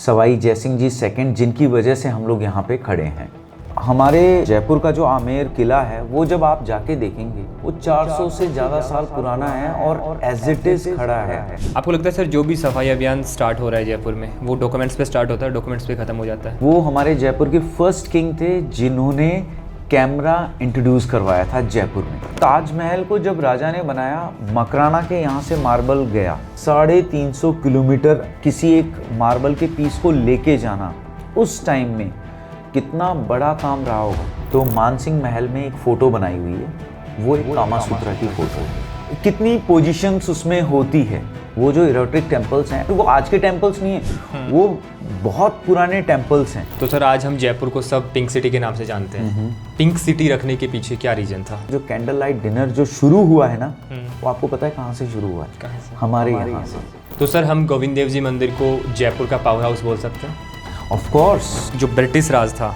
Sawai Jaisingh ji second, जिनकी वजह से हम लोग यहाँ पे खड़े हैं। हमारे जयपुर का जो आमेर किला है वो जब आप जाके देखेंगे वो 400 से ज़्यादा साल पुराना है और एज इट इज़ खड़ा है। आपको लगता है सर जो भी सफाई अभियान स्टार्ट हो रहा है जयपुर में वो डॉक्यूमेंट्स पे स्टार्ट होता है, डॉक्यूमेंट्स पे ख़त्म हो जाता है? वो हमारे जयपुर के फर्स्ट किंग थे जिन्होंने कैमरा इंट्रोड्यूस करवाया था जयपुर में। ताजमहल को जब राजा ने बनाया, मकराना के यहाँ से मार्बल गया 350 किलोमीटर, किसी एक मार्बल के पीस को लेके जाना उस टाइम में कितना बड़ा काम रहा होगा। तो मानसिंह महल में एक फ़ोटो बनाई हुई है, वो एक कामा सूत्रा की फ़ोटो है। कितनी पोजीशंस उसमें होती है। वो जो इरोटिक टेम्पल्स हैं वो आज के टेम्पल्स नहीं हैं, वो बहुत पुराने टेम्पल्स हैं। तो सर आज हम जयपुर को सब पिंक सिटी के नाम से जानते हैं। पिंक सिटी रखने के पीछे क्या रीजन था? जो कैंडल लाइट डिनर जो शुरू हुआ है ना, वो आपको पता है कहाँ से शुरू हुआ है? कहाँ से? हमारे यहाँ से। तो सर हम गोविंद देव जी मंदिर को जयपुर का पावर हाउस बोल सकते हैं? Of course. जो ब्रिटिश राज था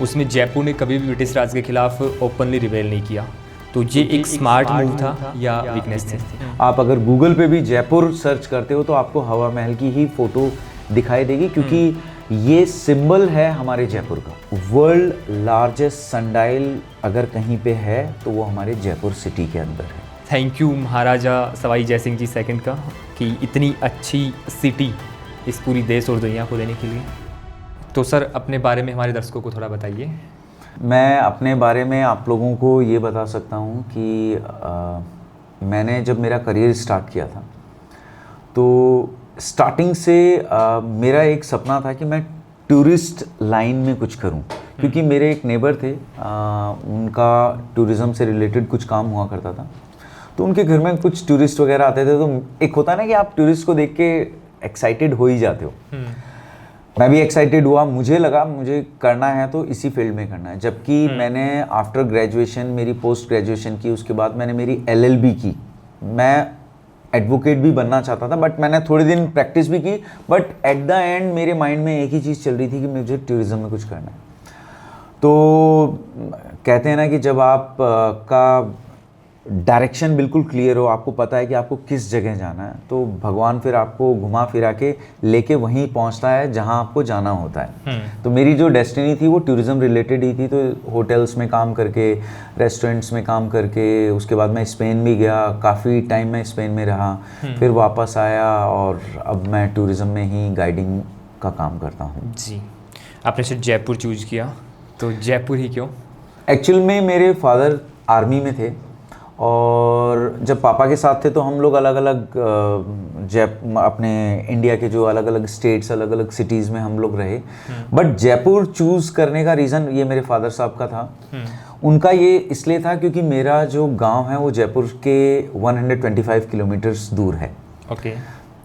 उसमें जयपुर ने कभी भी ब्रिटिश राज के खिलाफ ओपनली रिबेल नहीं किया, तो ये एक स्मार्ट मूव था या वीकनेस थी? आप अगर गूगल पे भी जयपुर सर्च करते हो तो आपको हवा महल की ही फोटो दिखाई देगी, क्योंकि ये सिंबल है हमारे जयपुर का। वर्ल्ड लार्जेस्ट सनडाइल अगर कहीं पे है तो वो हमारे जयपुर सिटी के अंदर है। Thank you Maharaja Sawai Jaisingh ji second का कि इतनी अच्छी सिटी इस पूरी देश और दुनिया को देने के लिए। तो सर अपने बारे में हमारे दर्शकों को थोड़ा बताइए। मैं अपने बारे में आप लोगों को ये बता सकता हूँ कि मैंने जब मेरा करियर स्टार्ट किया था तो स्टार्टिंग से मेरा एक सपना था कि मैं टूरिस्ट लाइन में कुछ करूं, क्योंकि मेरे एक नेबर थे, उनका टूरिज़्म से रिलेटेड कुछ काम हुआ करता था। तो उनके घर में कुछ टूरिस्ट वगैरह आते थे, तो एक होता है ना कि आप टूरिस्ट को देख के एक्साइटेड हो ही जाते हो। मैं भी एक्साइटेड हुआ, मुझे लगा मुझे करना है तो इसी फील्ड में करना है। जबकि मैंने आफ्टर ग्रेजुएशन मेरी पोस्ट ग्रेजुएशन की, उसके बाद मैंने मेरी LLB की। मैं एडवोकेट भी बनना चाहता था, बट मैंने थोड़े दिन प्रैक्टिस भी की, बट एट द एंड मेरे माइंड में एक ही चीज़ चल रही थी कि मुझे टूरिज़्म में कुछ करना है। तो कहते हैं ना कि जब आप का डायरेक्शन बिल्कुल क्लियर हो, आपको पता है कि आपको किस जगह जाना है, तो भगवान फिर आपको घुमा फिरा के लेके वहीं पहुंचता है जहां आपको जाना होता है। तो मेरी जो डेस्टिनी थी वो टूरिज़्म रिलेटेड ही थी। तो होटल्स में काम करके, रेस्टोरेंट्स में काम करके, उसके बाद मैं स्पेन भी गया, काफ़ी टाइम मैं स्पेन में रहा, फिर वापस आया और अब मैं टूरिज़्म में ही गाइडिंग का काम करता हूँ। जी, आपने सिर्फ जयपुर चूज किया, तो जयपुर ही क्यों? एक्चुअल में मेरे फादर आर्मी में थे और जब पापा के साथ थे तो हम लोग अलग अलग अपने इंडिया के जो अलग अलग स्टेट्स, अलग अलग सिटीज़ में हम लोग रहे। बट जयपुर चूज़ करने का रीज़न ये मेरे फादर साहब का था। उनका ये इसलिए था क्योंकि मेरा जो गांव है वो जयपुर के 125 किलोमीटर्स दूर है। ओके।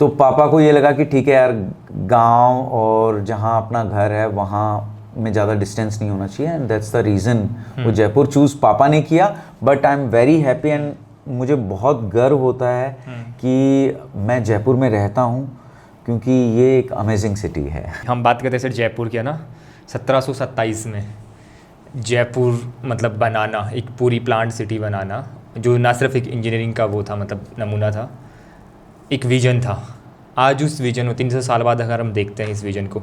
तो पापा को ये लगा कि ठीक है यार, गांव और जहां अपना घर है वहाँ में ज़्यादा डिस्टेंस नहीं होना चाहिए, एंड दैट्स द रीज़न वो जयपुर चूज़ पापा ने किया। But I am very happy and मुझे बहुत गर्व होता है कि मैं जयपुर में रहता हूँ, क्योंकि ये एक अमेजिंग सिटी है। हम बात करते हैं सर जयपुर की, है ना, 1727 में जयपुर मतलब बनाना, एक पूरी प्लांट सिटी बनाना, जो ना सिर्फ एक इंजीनियरिंग का वो था, मतलब नमूना था, एक विजन था। आज उस विजन को 300 साल बाद अगर हम देखते हैं इस विजन को,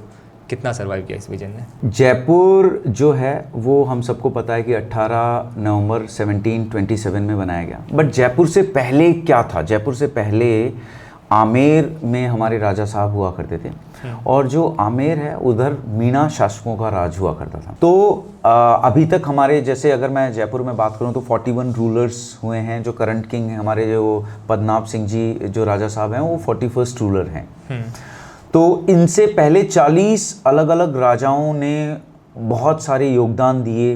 कितना सर्वाइव किया इस विजन ने? जयपुर जो है वो हम सबको पता है कि 18 नवंबर 1727 में बनाया गया। बट जयपुर से पहले क्या था? जयपुर से पहले आमेर में हमारे राजा साहब हुआ करते थे, और जो आमेर है उधर मीणा शासकों का राज हुआ करता था। तो अभी तक हमारे, जैसे अगर मैं जयपुर में बात करूं तो 41 रूलर्स हुए हैं। जो करंट किंग हैं हमारे, जो पद्मनाभ सिंह जी जो राजा साहब हैं, वो 41st रूलर हैं। तो इनसे पहले 40 अलग अलग राजाओं ने बहुत सारे योगदान दिए।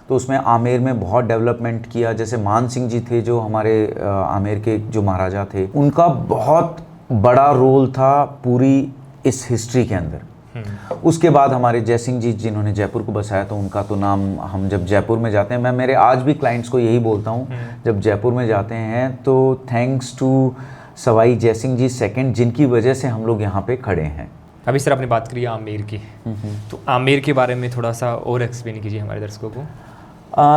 तो उसमें आमेर में बहुत डेवलपमेंट किया। जैसे मान सिंह जी थे जो हमारे आमेर के जो महाराजा थे, उनका बहुत बड़ा रोल था पूरी इस हिस्ट्री के अंदर। उसके बाद हमारे जयसिंह जी जिन्होंने जयपुर को बसाया, तो उनका तो नाम हम जब जयपुर में जाते हैं, मैं मेरे आज भी क्लाइंट्स को यही बोलता हूँ, जब जयपुर में जाते हैं तो thanks to Sawai Jaisingh ji second, जिनकी वजह से हम लोग यहाँ पे खड़े हैं। अभी सर आपने बात करी आमेर की, तो आमेर के बारे में थोड़ा सा और एक्सप्लेन कीजिए हमारे दर्शकों को।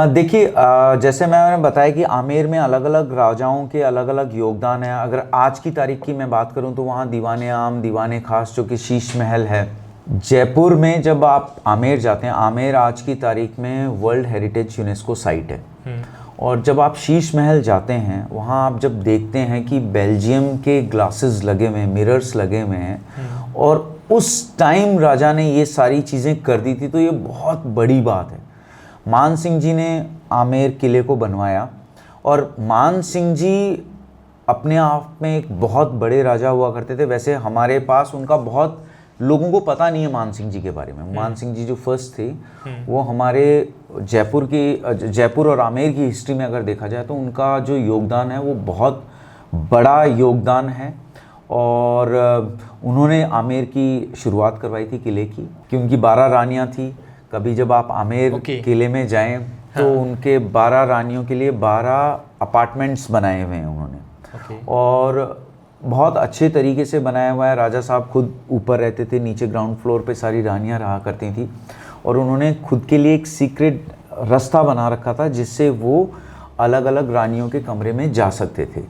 देखिए, जैसे मैंने बताया कि आमेर में अलग अलग राजाओं के अलग अलग योगदान है। अगर आज की तारीख की मैं बात करूं तो वहाँ दीवाने आम, दीवाने खास जो कि शीश महल है, जयपुर में जब आप आमेर जाते हैं, आमेर आज की तारीख में वर्ल्ड हेरिटेज यूनेस्को साइट है। और जब आप शीश महल जाते हैं, वहाँ आप जब देखते हैं कि बेल्जियम के ग्लासेस लगे हुए हैं, मिरर्स लगे हुए हैं, और उस टाइम राजा ने ये सारी चीज़ें कर दी थी, तो ये बहुत बड़ी बात है। मान सिंह जी ने आमेर किले को बनवाया, और मान सिंह जी अपने आप में एक बहुत बड़े राजा हुआ करते थे। वैसे हमारे पास उनका बहुत लोगों को पता नहीं है मान सिंह जी के बारे में। मान सिंह जी जो फर्स्ट थे, वो हमारे जयपुर और आमेर की हिस्ट्री में अगर देखा जाए तो उनका जो योगदान है वो बहुत बड़ा योगदान है। और उन्होंने आमेर की शुरुआत करवाई थी किले की, कि उनकी 12 रानियां थी। कभी जब आप आमेर किले में जाएं तो उनके 12 रानियों के लिए 12 अपार्टमेंट्स बनाए हुए हैं उन्होंने। और बहुत अच्छे तरीके से बनाया हुआ है। राजा साहब खुद ऊपर रहते थे, नीचे ग्राउंड फ्लोर पे सारी रानियां रहा करती थी, और उन्होंने खुद के लिए एक सीक्रेट रास्ता बना रखा था जिससे वो अलग अलग रानियों के कमरे में जा सकते थे।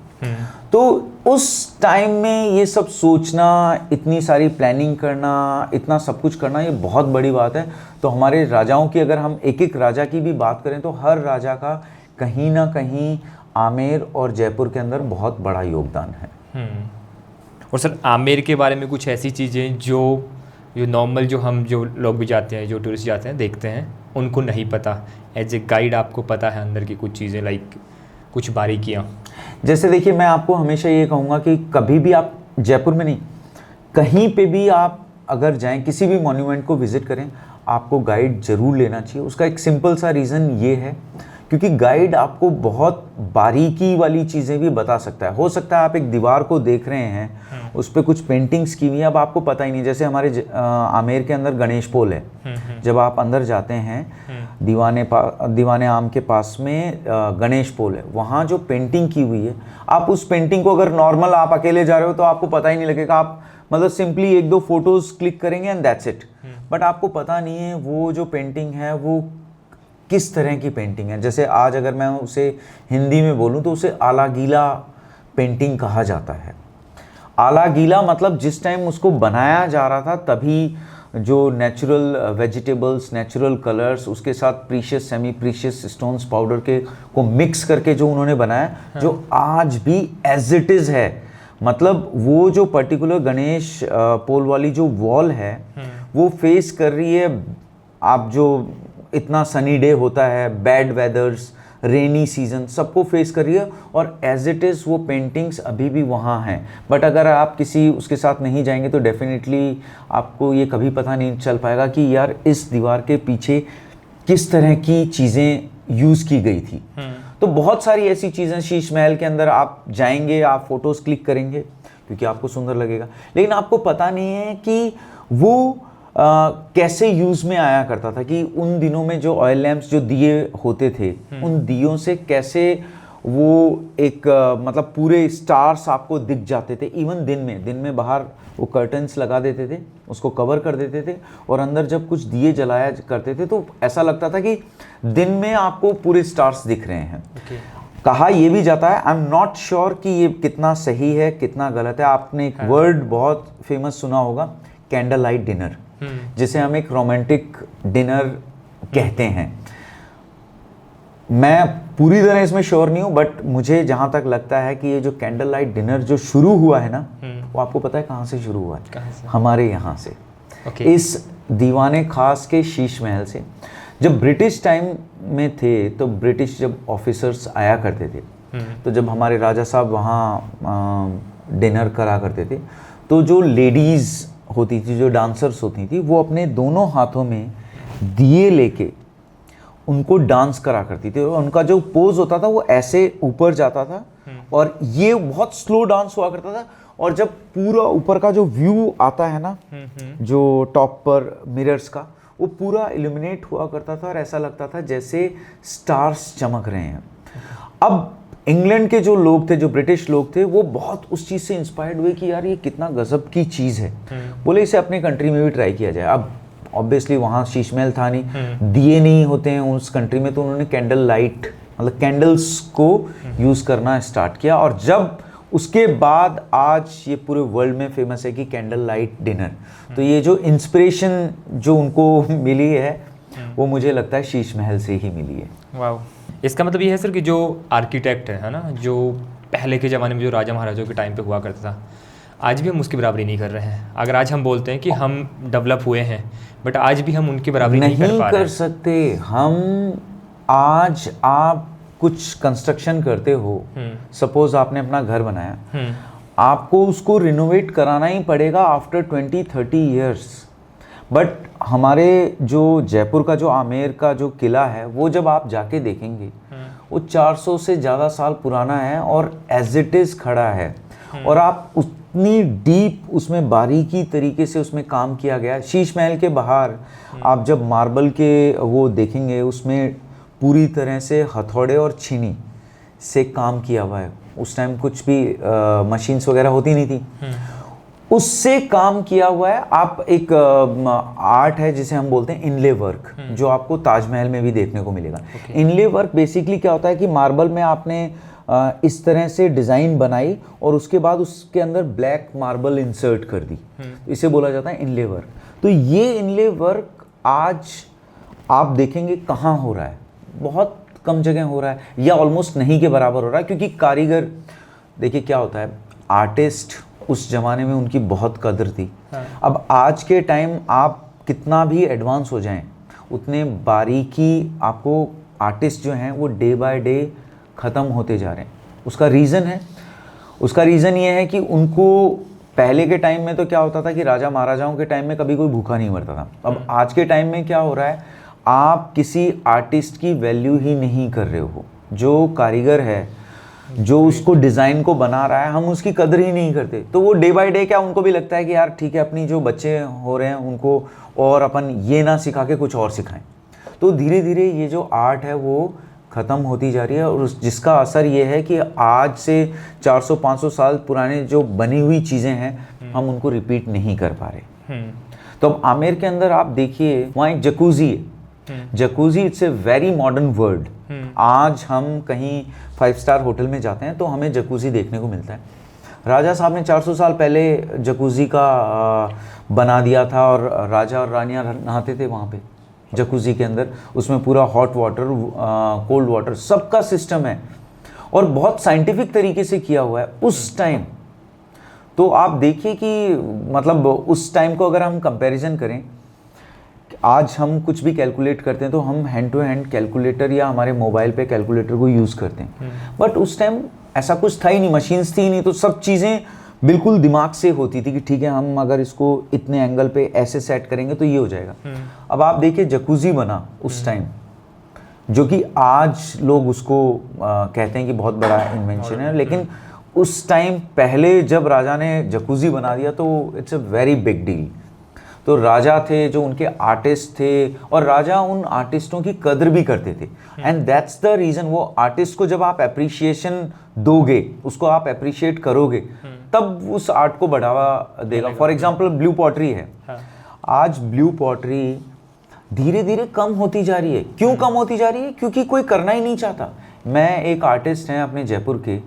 तो उस टाइम में ये सब सोचना, इतनी सारी प्लानिंग करना, इतना सब कुछ करना, ये बहुत बड़ी बात है। तो हमारे राजाओं की अगर हम एक एक राजा की भी बात करें तो हर राजा का कहीं ना कहीं आमेर और जयपुर के अंदर बहुत बड़ा योगदान है। और सर, आमेर के बारे में कुछ ऐसी चीज़ें जो नॉर्मल, जो लोग भी जाते हैं, जो टूरिस्ट जाते हैं, देखते हैं, उनको नहीं पता, एज ए गाइड आपको पता है अंदर की कुछ चीज़ें, लाइक कुछ बारीकियाँ? जैसे देखिए, मैं आपको हमेशा ये कहूँगा कि कभी भी आप जयपुर में नहीं, कहीं पे भी आप अगर जाएं, किसी भी मॉन्यूमेंट को विज़िट करें, आपको गाइड ज़रूर लेना चाहिए। उसका एक सिंपल सा रीज़न ये है क्योंकि गाइड आपको बहुत बारीकी वाली चीज़ें भी बता सकता है। हो सकता है आप एक दीवार को देख रहे हैं, उस पर कुछ पेंटिंग्स की हुई है, अब आपको पता ही नहीं। जैसे हमारे आमेर के अंदर गणेश पोल है, जब आप अंदर जाते हैं दीवाने आम के पास में गणेश पोल है, वहाँ जो पेंटिंग की हुई है, आप उस पेंटिंग को अगर नॉर्मल आप अकेले जा रहे हो तो आपको पता ही नहीं लगेगा। आप मतलब सिंपली 1-2 फोटोज़ क्लिक करेंगे एंड दैट्स इट। बट आपको पता नहीं है वो जो पेंटिंग है वो किस तरह की पेंटिंग है। जैसे आज अगर मैं उसे हिंदी में बोलूं तो उसे आला गीला पेंटिंग कहा जाता है। आला गीला मतलब जिस टाइम उसको बनाया जा रहा था तभी जो नेचुरल वेजिटेबल्स, नेचुरल कलर्स, उसके साथ precious, semi precious stones powder के को मिक्स करके जो उन्होंने बनाया, जो आज भी एज इट इज़ है। मतलब वो जो पर्टिकुलर गणेश पोल वाली जो वॉल है वो फेस कर रही है, आप जो इतना सनी डे होता है, बैड वेदर्स, रेनी सीजन, सबको फेस कर रही है, और एज इट इज़ वो पेंटिंग्स अभी भी वहाँ हैं। बट अगर आप किसी उसके साथ नहीं जाएंगे तो डेफिनेटली आपको ये कभी पता नहीं चल पाएगा कि यार इस दीवार के पीछे किस तरह की चीज़ें यूज़ की गई थी। तो बहुत सारी ऐसी चीज़ें शीश महल के अंदर आप जाएंगे, आप फ़ोटोज़ क्लिक करेंगे क्योंकि आपको सुंदर लगेगा, लेकिन आपको पता नहीं है कि वो कैसे यूज़ में आया करता था, कि उन दिनों में जो ऑयल लैंप्स, जो दिए होते थे, उन दियों से कैसे वो एक मतलब पूरे स्टार्स आपको दिख जाते थे। इवन दिन में बाहर वो कर्टन्स लगा देते थे, उसको कवर कर देते थे, और अंदर जब कुछ दिए जलाया करते थे तो ऐसा लगता था कि दिन में आपको पूरे स्टार्स दिख रहे हैं। कहा यह भी जाता है, आई एम नॉट श्योर कि ये कितना सही है कितना गलत है, आपने एक वर्ड बहुत फेमस सुना होगा, कैंडल लाइट डिनर, जिसे हम एक रोमांटिक डिनर कहते हैं। मैं पूरी तरह इसमें श्योर नहीं हूँ, बट मुझे जहाँ तक लगता है कि ये जो कैंडल लाइट डिनर जो शुरू हुआ है ना, वो आपको पता है कहाँ से शुरू हुआ है? हमारे यहाँ से, इस दीवाने खास के शीश महल से। जब ब्रिटिश टाइम में थे तो ब्रिटिश जब ऑफिसर्स आया करते थे, तो जब हमारे राजा साहब वहाँ डिनर करा करते थे, तो जो लेडीज़ होती थी, जो डांसर्स होती थी, वो अपने दोनों हाथों में दिए लेके उनको डांस करा करती थी, और उनका जो पोज होता था वो ऐसे ऊपर जाता था, और ये बहुत स्लो डांस हुआ करता था। और जब पूरा ऊपर का जो व्यू आता है ना, जो टॉप पर मिरर्स का, वो पूरा इल्यूमिनेट हुआ करता था, और ऐसा लगता था जैसे स्टार्स चमक रहे हैं। अब इंग्लैंड के जो लोग थे, जो ब्रिटिश लोग थे, वो बहुत उस चीज़ से इंस्पायर्ड हुए कि यार ये कितना गजब की चीज़ है, बोले इसे अपने कंट्री में भी ट्राई किया जाए। अब ऑब्वियसली वहाँ शीश महल था नहीं, दिए नहीं होते हैं उस कंट्री में, तो उन्होंने कैंडल लाइट मतलब कैंडल्स को यूज़ करना स्टार्ट किया। और जब उसके बाद आज ये पूरे वर्ल्ड में फेमस है कि कैंडल लाइट डिनर। तो ये जो इंस्पिरेशन जो उनको मिली है वो मुझे लगता है शीश महल से ही मिली है। वाह, इसका मतलब ये है सर कि जो आर्किटेक्ट है ना, जो पहले के ज़माने में जो राजा महाराजाओं के टाइम पे हुआ करता था, आज भी हम उसकी बराबरी नहीं कर रहे हैं। अगर आज हम बोलते हैं कि हम डेवलप हुए हैं, बट आज भी हम उनकी बराबरी नहीं कर पा रहे हैं। सकते हम। आज आप कुछ कंस्ट्रक्शन करते हो, सपोज आपने अपना घर बनाया, आपको उसको रिनोवेट कराना ही पड़ेगा आफ्टर 20-30 ईयर्स। बट हमारे जो जयपुर का जो आमेर का जो किला है, वो जब आप जाके देखेंगे वो 400 से ज़्यादा साल पुराना है और एज इट इज़ खड़ा है। और आप उतनी डीप उसमें बारीकी तरीके से उसमें काम किया गया है। शीश महल के बाहर आप जब मार्बल के वो देखेंगे, उसमें पूरी तरह से हथौड़े और छीनी से काम किया हुआ है। उस टाइम कुछ भी मशीन्स वगैरह होती नहीं थी, उससे काम किया हुआ है। आप एक आर्ट है जिसे हम बोलते हैं इनले वर्क, जो आपको ताजमहल में भी देखने को मिलेगा। इनले वर्क बेसिकली क्या होता है कि मार्बल में आपने इस तरह से डिज़ाइन बनाई और उसके बाद उसके अंदर ब्लैक मार्बल इंसर्ट कर दी, इसे बोला जाता है इनले वर्क। तो ये इनले वर्क आज आप देखेंगे कहाँ हो रहा है, बहुत कम जगह हो रहा है या ऑलमोस्ट नहीं के बराबर हो रहा है। क्योंकि कारीगर, देखिए क्या होता है, आर्टिस्ट उस ज़माने में उनकी बहुत कदर थी। अब आज के टाइम आप कितना भी एडवांस हो जाएं, उतने बारीकी आपको आर्टिस्ट जो हैं वो डे बाय डे ख़त्म होते जा रहे हैं। उसका रीज़न ये है कि उनको पहले के टाइम में तो क्या होता था कि राजा महाराजाओं के टाइम में कभी कोई भूखा नहीं मरता था। अब आज के टाइम में क्या हो रहा है, आप किसी आर्टिस्ट की वैल्यू ही नहीं कर रहे हो। जो कारीगर है, जो उसको डिज़ाइन को बना रहा है, हम उसकी कदर ही नहीं करते। तो वो डे बाय डे क्या उनको भी लगता है कि यार ठीक है, अपनी जो बच्चे हो रहे हैं उनको और अपन ये ना सिखा के कुछ और सिखाएं। तो धीरे धीरे ये जो आर्ट है वो ख़त्म होती जा रही है और जिसका असर ये है कि आज से 400-500 साल पुराने जो बनी हुई चीज़ें हैं हम उनको रिपीट नहीं कर पा रहे। तो अब आमेर के अंदर आप देखिए, वहाँ एक जकूज़ी है। Jacuzzi it's a very modern word. आज हम कहीं 5 स्टार होटल में जाते हैं तो हमें जकूज़ी देखने को मिलता है। राजा साहब ने 400 साल पहले जकूज़ी का बना दिया था और राजा और रानियाँ नहाते थे वहाँ पे जकूज़ी के अंदर। उसमें पूरा हॉट वाटर, कोल्ड वाटर, सबका सिस्टम है और बहुत साइंटिफिक तरीके से किया हुआ है उस टाइम। तो आप देखिए कि मतलब उस टाइम को अगर हम कंपैरिजन करें, आज हम कुछ भी कैलकुलेट करते हैं तो हम हैंड टू हैंड कैलकुलेटर या हमारे मोबाइल पे कैलकुलेटर को यूज़ करते हैं। बट उस टाइम ऐसा कुछ था ही नहीं, मशीन्स थी ही नहीं, तो सब चीज़ें बिल्कुल दिमाग से होती थी कि ठीक है, हम अगर इसको इतने एंगल पे ऐसे सेट करेंगे तो ये हो जाएगा। अब आप देखिए जकूज़ी बना उस टाइम, जो कि आज लोग उसको कहते हैं कि बहुत बड़ा इन्वेंशन है, लेकिन उस टाइम पहले जब राजा ने जकूज़ी बना दिया तो it's a very big deal. तो राजा थे जो उनके आर्टिस्ट थे और राजा उन आर्टिस्टों की कदर भी करते थे। एंड दैट्स द रीज़न, वो आर्टिस्ट को जब आप अप्रिशिएशन दोगे, उसको आप अप्रिशिएट करोगे, तब उस आर्ट को बढ़ावा देगा। फॉर एग्जाम्पल ब्लू पॉटरी है। आज ब्लू पॉटरी धीरे धीरे कम होती जा रही है। क्यों कम होती जा रही है? क्योंकि कोई करना ही नहीं चाहता। मैं एक आर्टिस्ट हैं अपने जयपुर के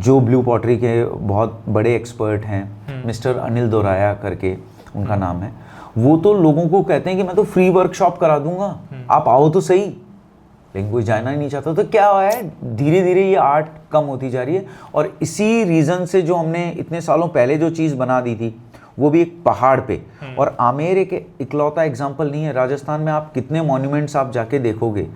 जो ब्लू पॉटरी के बहुत बड़े एक्सपर्ट हैं, मिस्टर अनिल दोराया करके उनका नाम है। वो तो लोगों को कहते हैं कि मैं तो फ्री वर्कशॉप करा दूंगा, आप आओ तो सही, लेकिन कोई जाना ही नहीं चाहता। तो क्या हुआ है, धीरे धीरे ये आर्ट कम होती जा रही है। और इसी रीज़न से जो हमने इतने सालों पहले जो चीज़ बना दी थी वो भी एक पहाड़ पे, और आमेर एक इकलौता एग्जाम्पल नहीं है। राजस्थान में आप कितने मॉन्यूमेंट्स आप जाके देखोगे,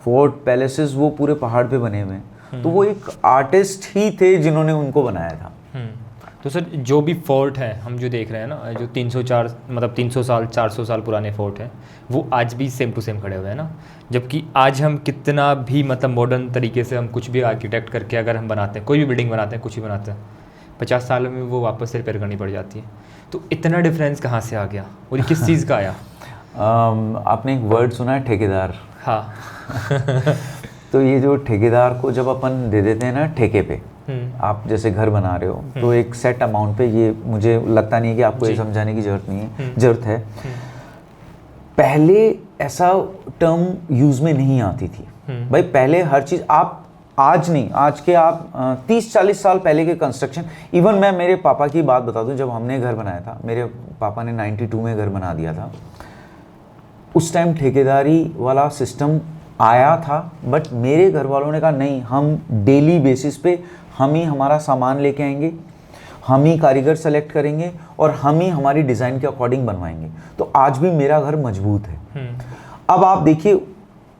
फोर्ट, पैलेसेस, वो पूरे पहाड़ पे बने हुए हैं। तो वो एक आर्टिस्ट ही थे जिन्होंने उनको बनाया था। तो सर जो भी फोर्ट है हम जो देख रहे हैं ना, जो 300 साल 400 साल पुराने फोर्ट हैं, वो आज भी सेम टू सेम खड़े हुए हैं ना। जबकि आज हम कितना भी मतलब मॉडर्न तरीके से हम कुछ भी आर्किटेक्ट करके अगर हम बनाते हैं, कोई भी बिल्डिंग बनाते हैं, कुछ भी बनाते हैं, 50 सालों में वो वापस से रिपेयर करनी पड़ जाती है। तो इतना डिफरेंस कहाँ से आ गया और किस चीज़ का आया? आपने एक वर्ड सुना है, ठेकेदार? हाँ। तो ये जो ठेकेदार को जब अपन दे देते हैं ना ठेके पे, आप जैसे घर बना रहे हो तो एक सेट अमाउंट पे, ये मुझे लगता नहीं है कि आपको ये समझाने की जरूरत नहीं है, जरूरत है। पहले ऐसा टर्म यूज में नहीं आती थी भाई। पहले हर चीज़ आप आज नहीं, आज के आप 30-40 साल पहले के कंस्ट्रक्शन, इवन मैं मेरे पापा की बात बता दूं, जब हमने घर बनाया था, मेरे पापा ने 92 में घर बना दिया था। उस टाइम ठेकेदारी वाला सिस्टम आया था, बट मेरे घर वालों ने कहा नहीं, हम डेली बेसिस पे हम ही हमारा सामान लेके आएंगे, हम ही कारीगर सेलेक्ट करेंगे और हम ही हमारी डिज़ाइन के अकॉर्डिंग बनवाएंगे। तो आज भी मेरा घर मजबूत है। अब आप देखिए,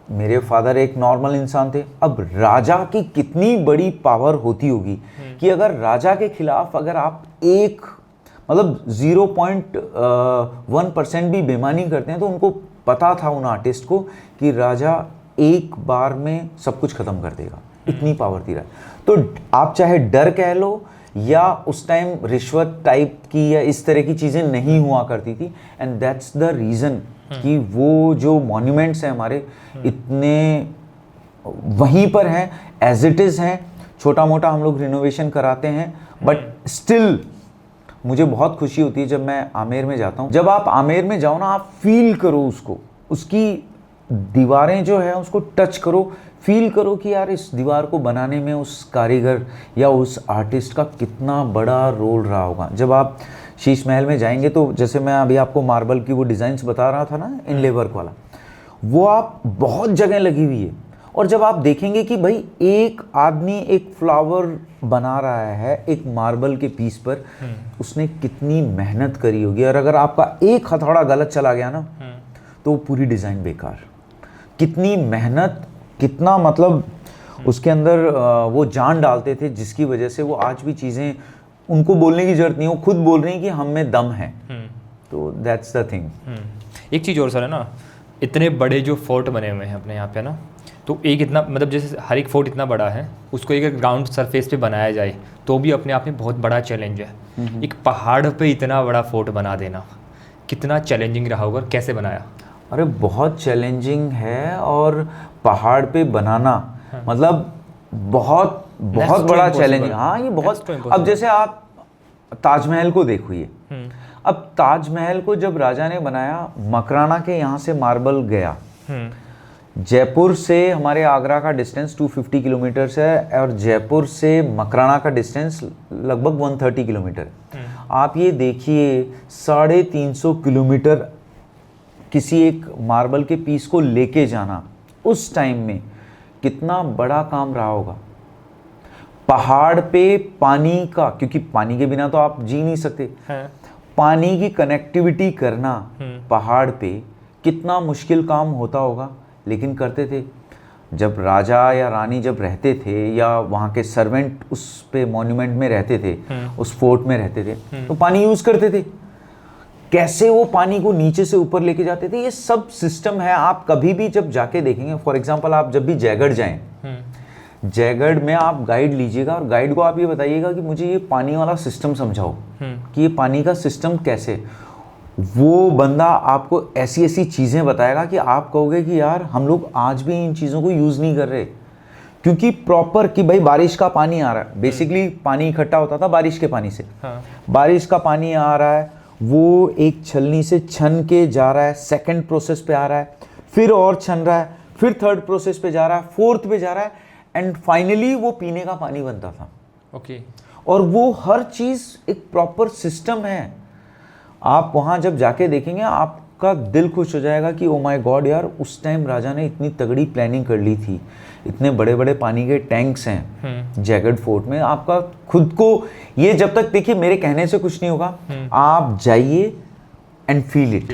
मेरे फादर एक नॉर्मल इंसान थे, अब राजा की कितनी बड़ी पावर होती होगी कि अगर राजा के खिलाफ अगर आप एक मतलब 0.1% भी बेईमानी करते हैं, तो उनको पता था उन आर्टिस्ट को कि राजा एक बार में सब कुछ खत्म कर देगा, इतनी पावर थी राजा। तो आप चाहे डर कह लो या उस टाइम रिश्वत टाइप की या इस तरह की चीज़ें नहीं हुआ करती थी, एंड दैट्स द रीज़न कि वो जो मॉन्यूमेंट्स हैं हमारे इतने वहीं पर हैं, एज इट इज़ हैं। छोटा मोटा हम लोग रिनोवेशन कराते हैं, बट स्टिल मुझे बहुत खुशी होती है जब मैं आमेर में जाता हूँ। जब आप आमेर में जाओ ना, आप फील करो उसको, उसकी दीवारें जो है उसको टच करो, फील करो कि यार इस दीवार को बनाने में उस कारीगर या उस आर्टिस्ट का कितना बड़ा रोल रहा होगा। जब आप शीश महल में जाएंगे तो जैसे मैं अभी आपको मार्बल की वो डिज़ाइंस बता रहा था ना, इनले वर्क वाला, वो आप बहुत जगह लगी हुई है। और जब आप देखेंगे कि भाई एक आदमी एक फ्लावर बना रहा है एक मार्बल के पीस पर, उसने कितनी मेहनत करी होगी, और अगर आपका एक हथौड़ा गलत चला गया ना तो पूरी डिज़ाइन बेकार। कितनी मेहनत, कितना मतलब उसके अंदर वो जान डालते थे, जिसकी वजह से वो आज भी चीज़ें, उनको बोलने की जरूरत नहीं, वो खुद बोल रही हैं कि हम में दम है। तो दैट्स द थिंग। एक चीज़ और सर है ना, इतने बड़े जो फोर्ट बने हुए हैं अपने यहाँ पे ना, तो एक इतना मतलब जैसे हर एक फोर्ट इतना बड़ा है, उसको एक ग्राउंड सरफेस पे बनाया जाए तो भी अपने आप में बहुत बड़ा चैलेंज है। एक पहाड़ पे इतना बड़ा फोर्ट बना देना कितना चैलेंजिंग रहा होगा, कैसे बनाया? अरे बहुत चैलेंजिंग है, और पहाड़ पे बनाना मतलब बहुत बहुत बड़ा चैलेंज। हाँ, ये बहुत। अब जैसे आप ताजमहल को देखिए, अब ताजमहल को जब राजा ने बनाया, मकराना के यहाँ से मार्बल गया, जयपुर से हमारे आगरा का डिस्टेंस 250 किलोमीटर है, और जयपुर से मकराना का डिस्टेंस लगभग 130 किलोमीटर। आप ये देखिए 350 किलोमीटर किसी एक मार्बल के पीस को लेके जाना उस टाइम में कितना बड़ा काम रहा होगा। पहाड़ पे पानी का, क्योंकि पानी के बिना तो आप जी नहीं सकते, पानी की कनेक्टिविटी करना पहाड़ पे कितना मुश्किल काम होता होगा, लेकिन करते थे। जब राजा या रानी जब रहते थे या वहाँ के सर्वेंट उस पे मॉन्यूमेंट में रहते थे, उस फोर्ट में रहते थे, तो पानी यूज़ करते थे। कैसे वो पानी को नीचे से ऊपर लेके जाते थे, ये सब सिस्टम है। आप कभी भी जब जाके देखेंगे, फॉर एग्जांपल आप जब भी जयगढ़ जाएं, जयगढ़ में आप गाइड लीजिएगा और गाइड को आप ये बताइएगा कि मुझे ये पानी वाला सिस्टम समझाओ कि ये पानी का सिस्टम कैसे। वो बंदा आपको ऐसी ऐसी चीज़ें बताएगा कि आप कहोगे कि यार हम लोग आज भी इन चीज़ों को यूज़ नहीं कर रहे, क्योंकि प्रॉपर कि भाई बारिश का पानी आ रहा है, बेसिकली पानी इकट्ठा होता था बारिश के पानी से। बारिश का पानी आ रहा है, वो एक छलनी से छन के जा रहा है, सेकंड प्रोसेस पे आ रहा है, फिर और छन रहा है, फिर थर्ड प्रोसेस पे जा रहा है, फोर्थ पे जा रहा है, एंड फाइनली वो पीने का पानी बनता था। ओके। और वो हर चीज़ एक प्रॉपर सिस्टम है। आप वहाँ जब जाके देखेंगे आपका दिल खुश हो जाएगा कि ओ माय गॉड यार, उस टाइम राजा ने इतनी तगड़ी प्लानिंग कर ली थी। इतने बड़े बड़े पानी के टैंक्स हैं जयगढ़ फोर्ट में। आपका खुद को ये, जब तक देखिए मेरे कहने से कुछ नहीं होगा, आप जाइए एंड फील इट,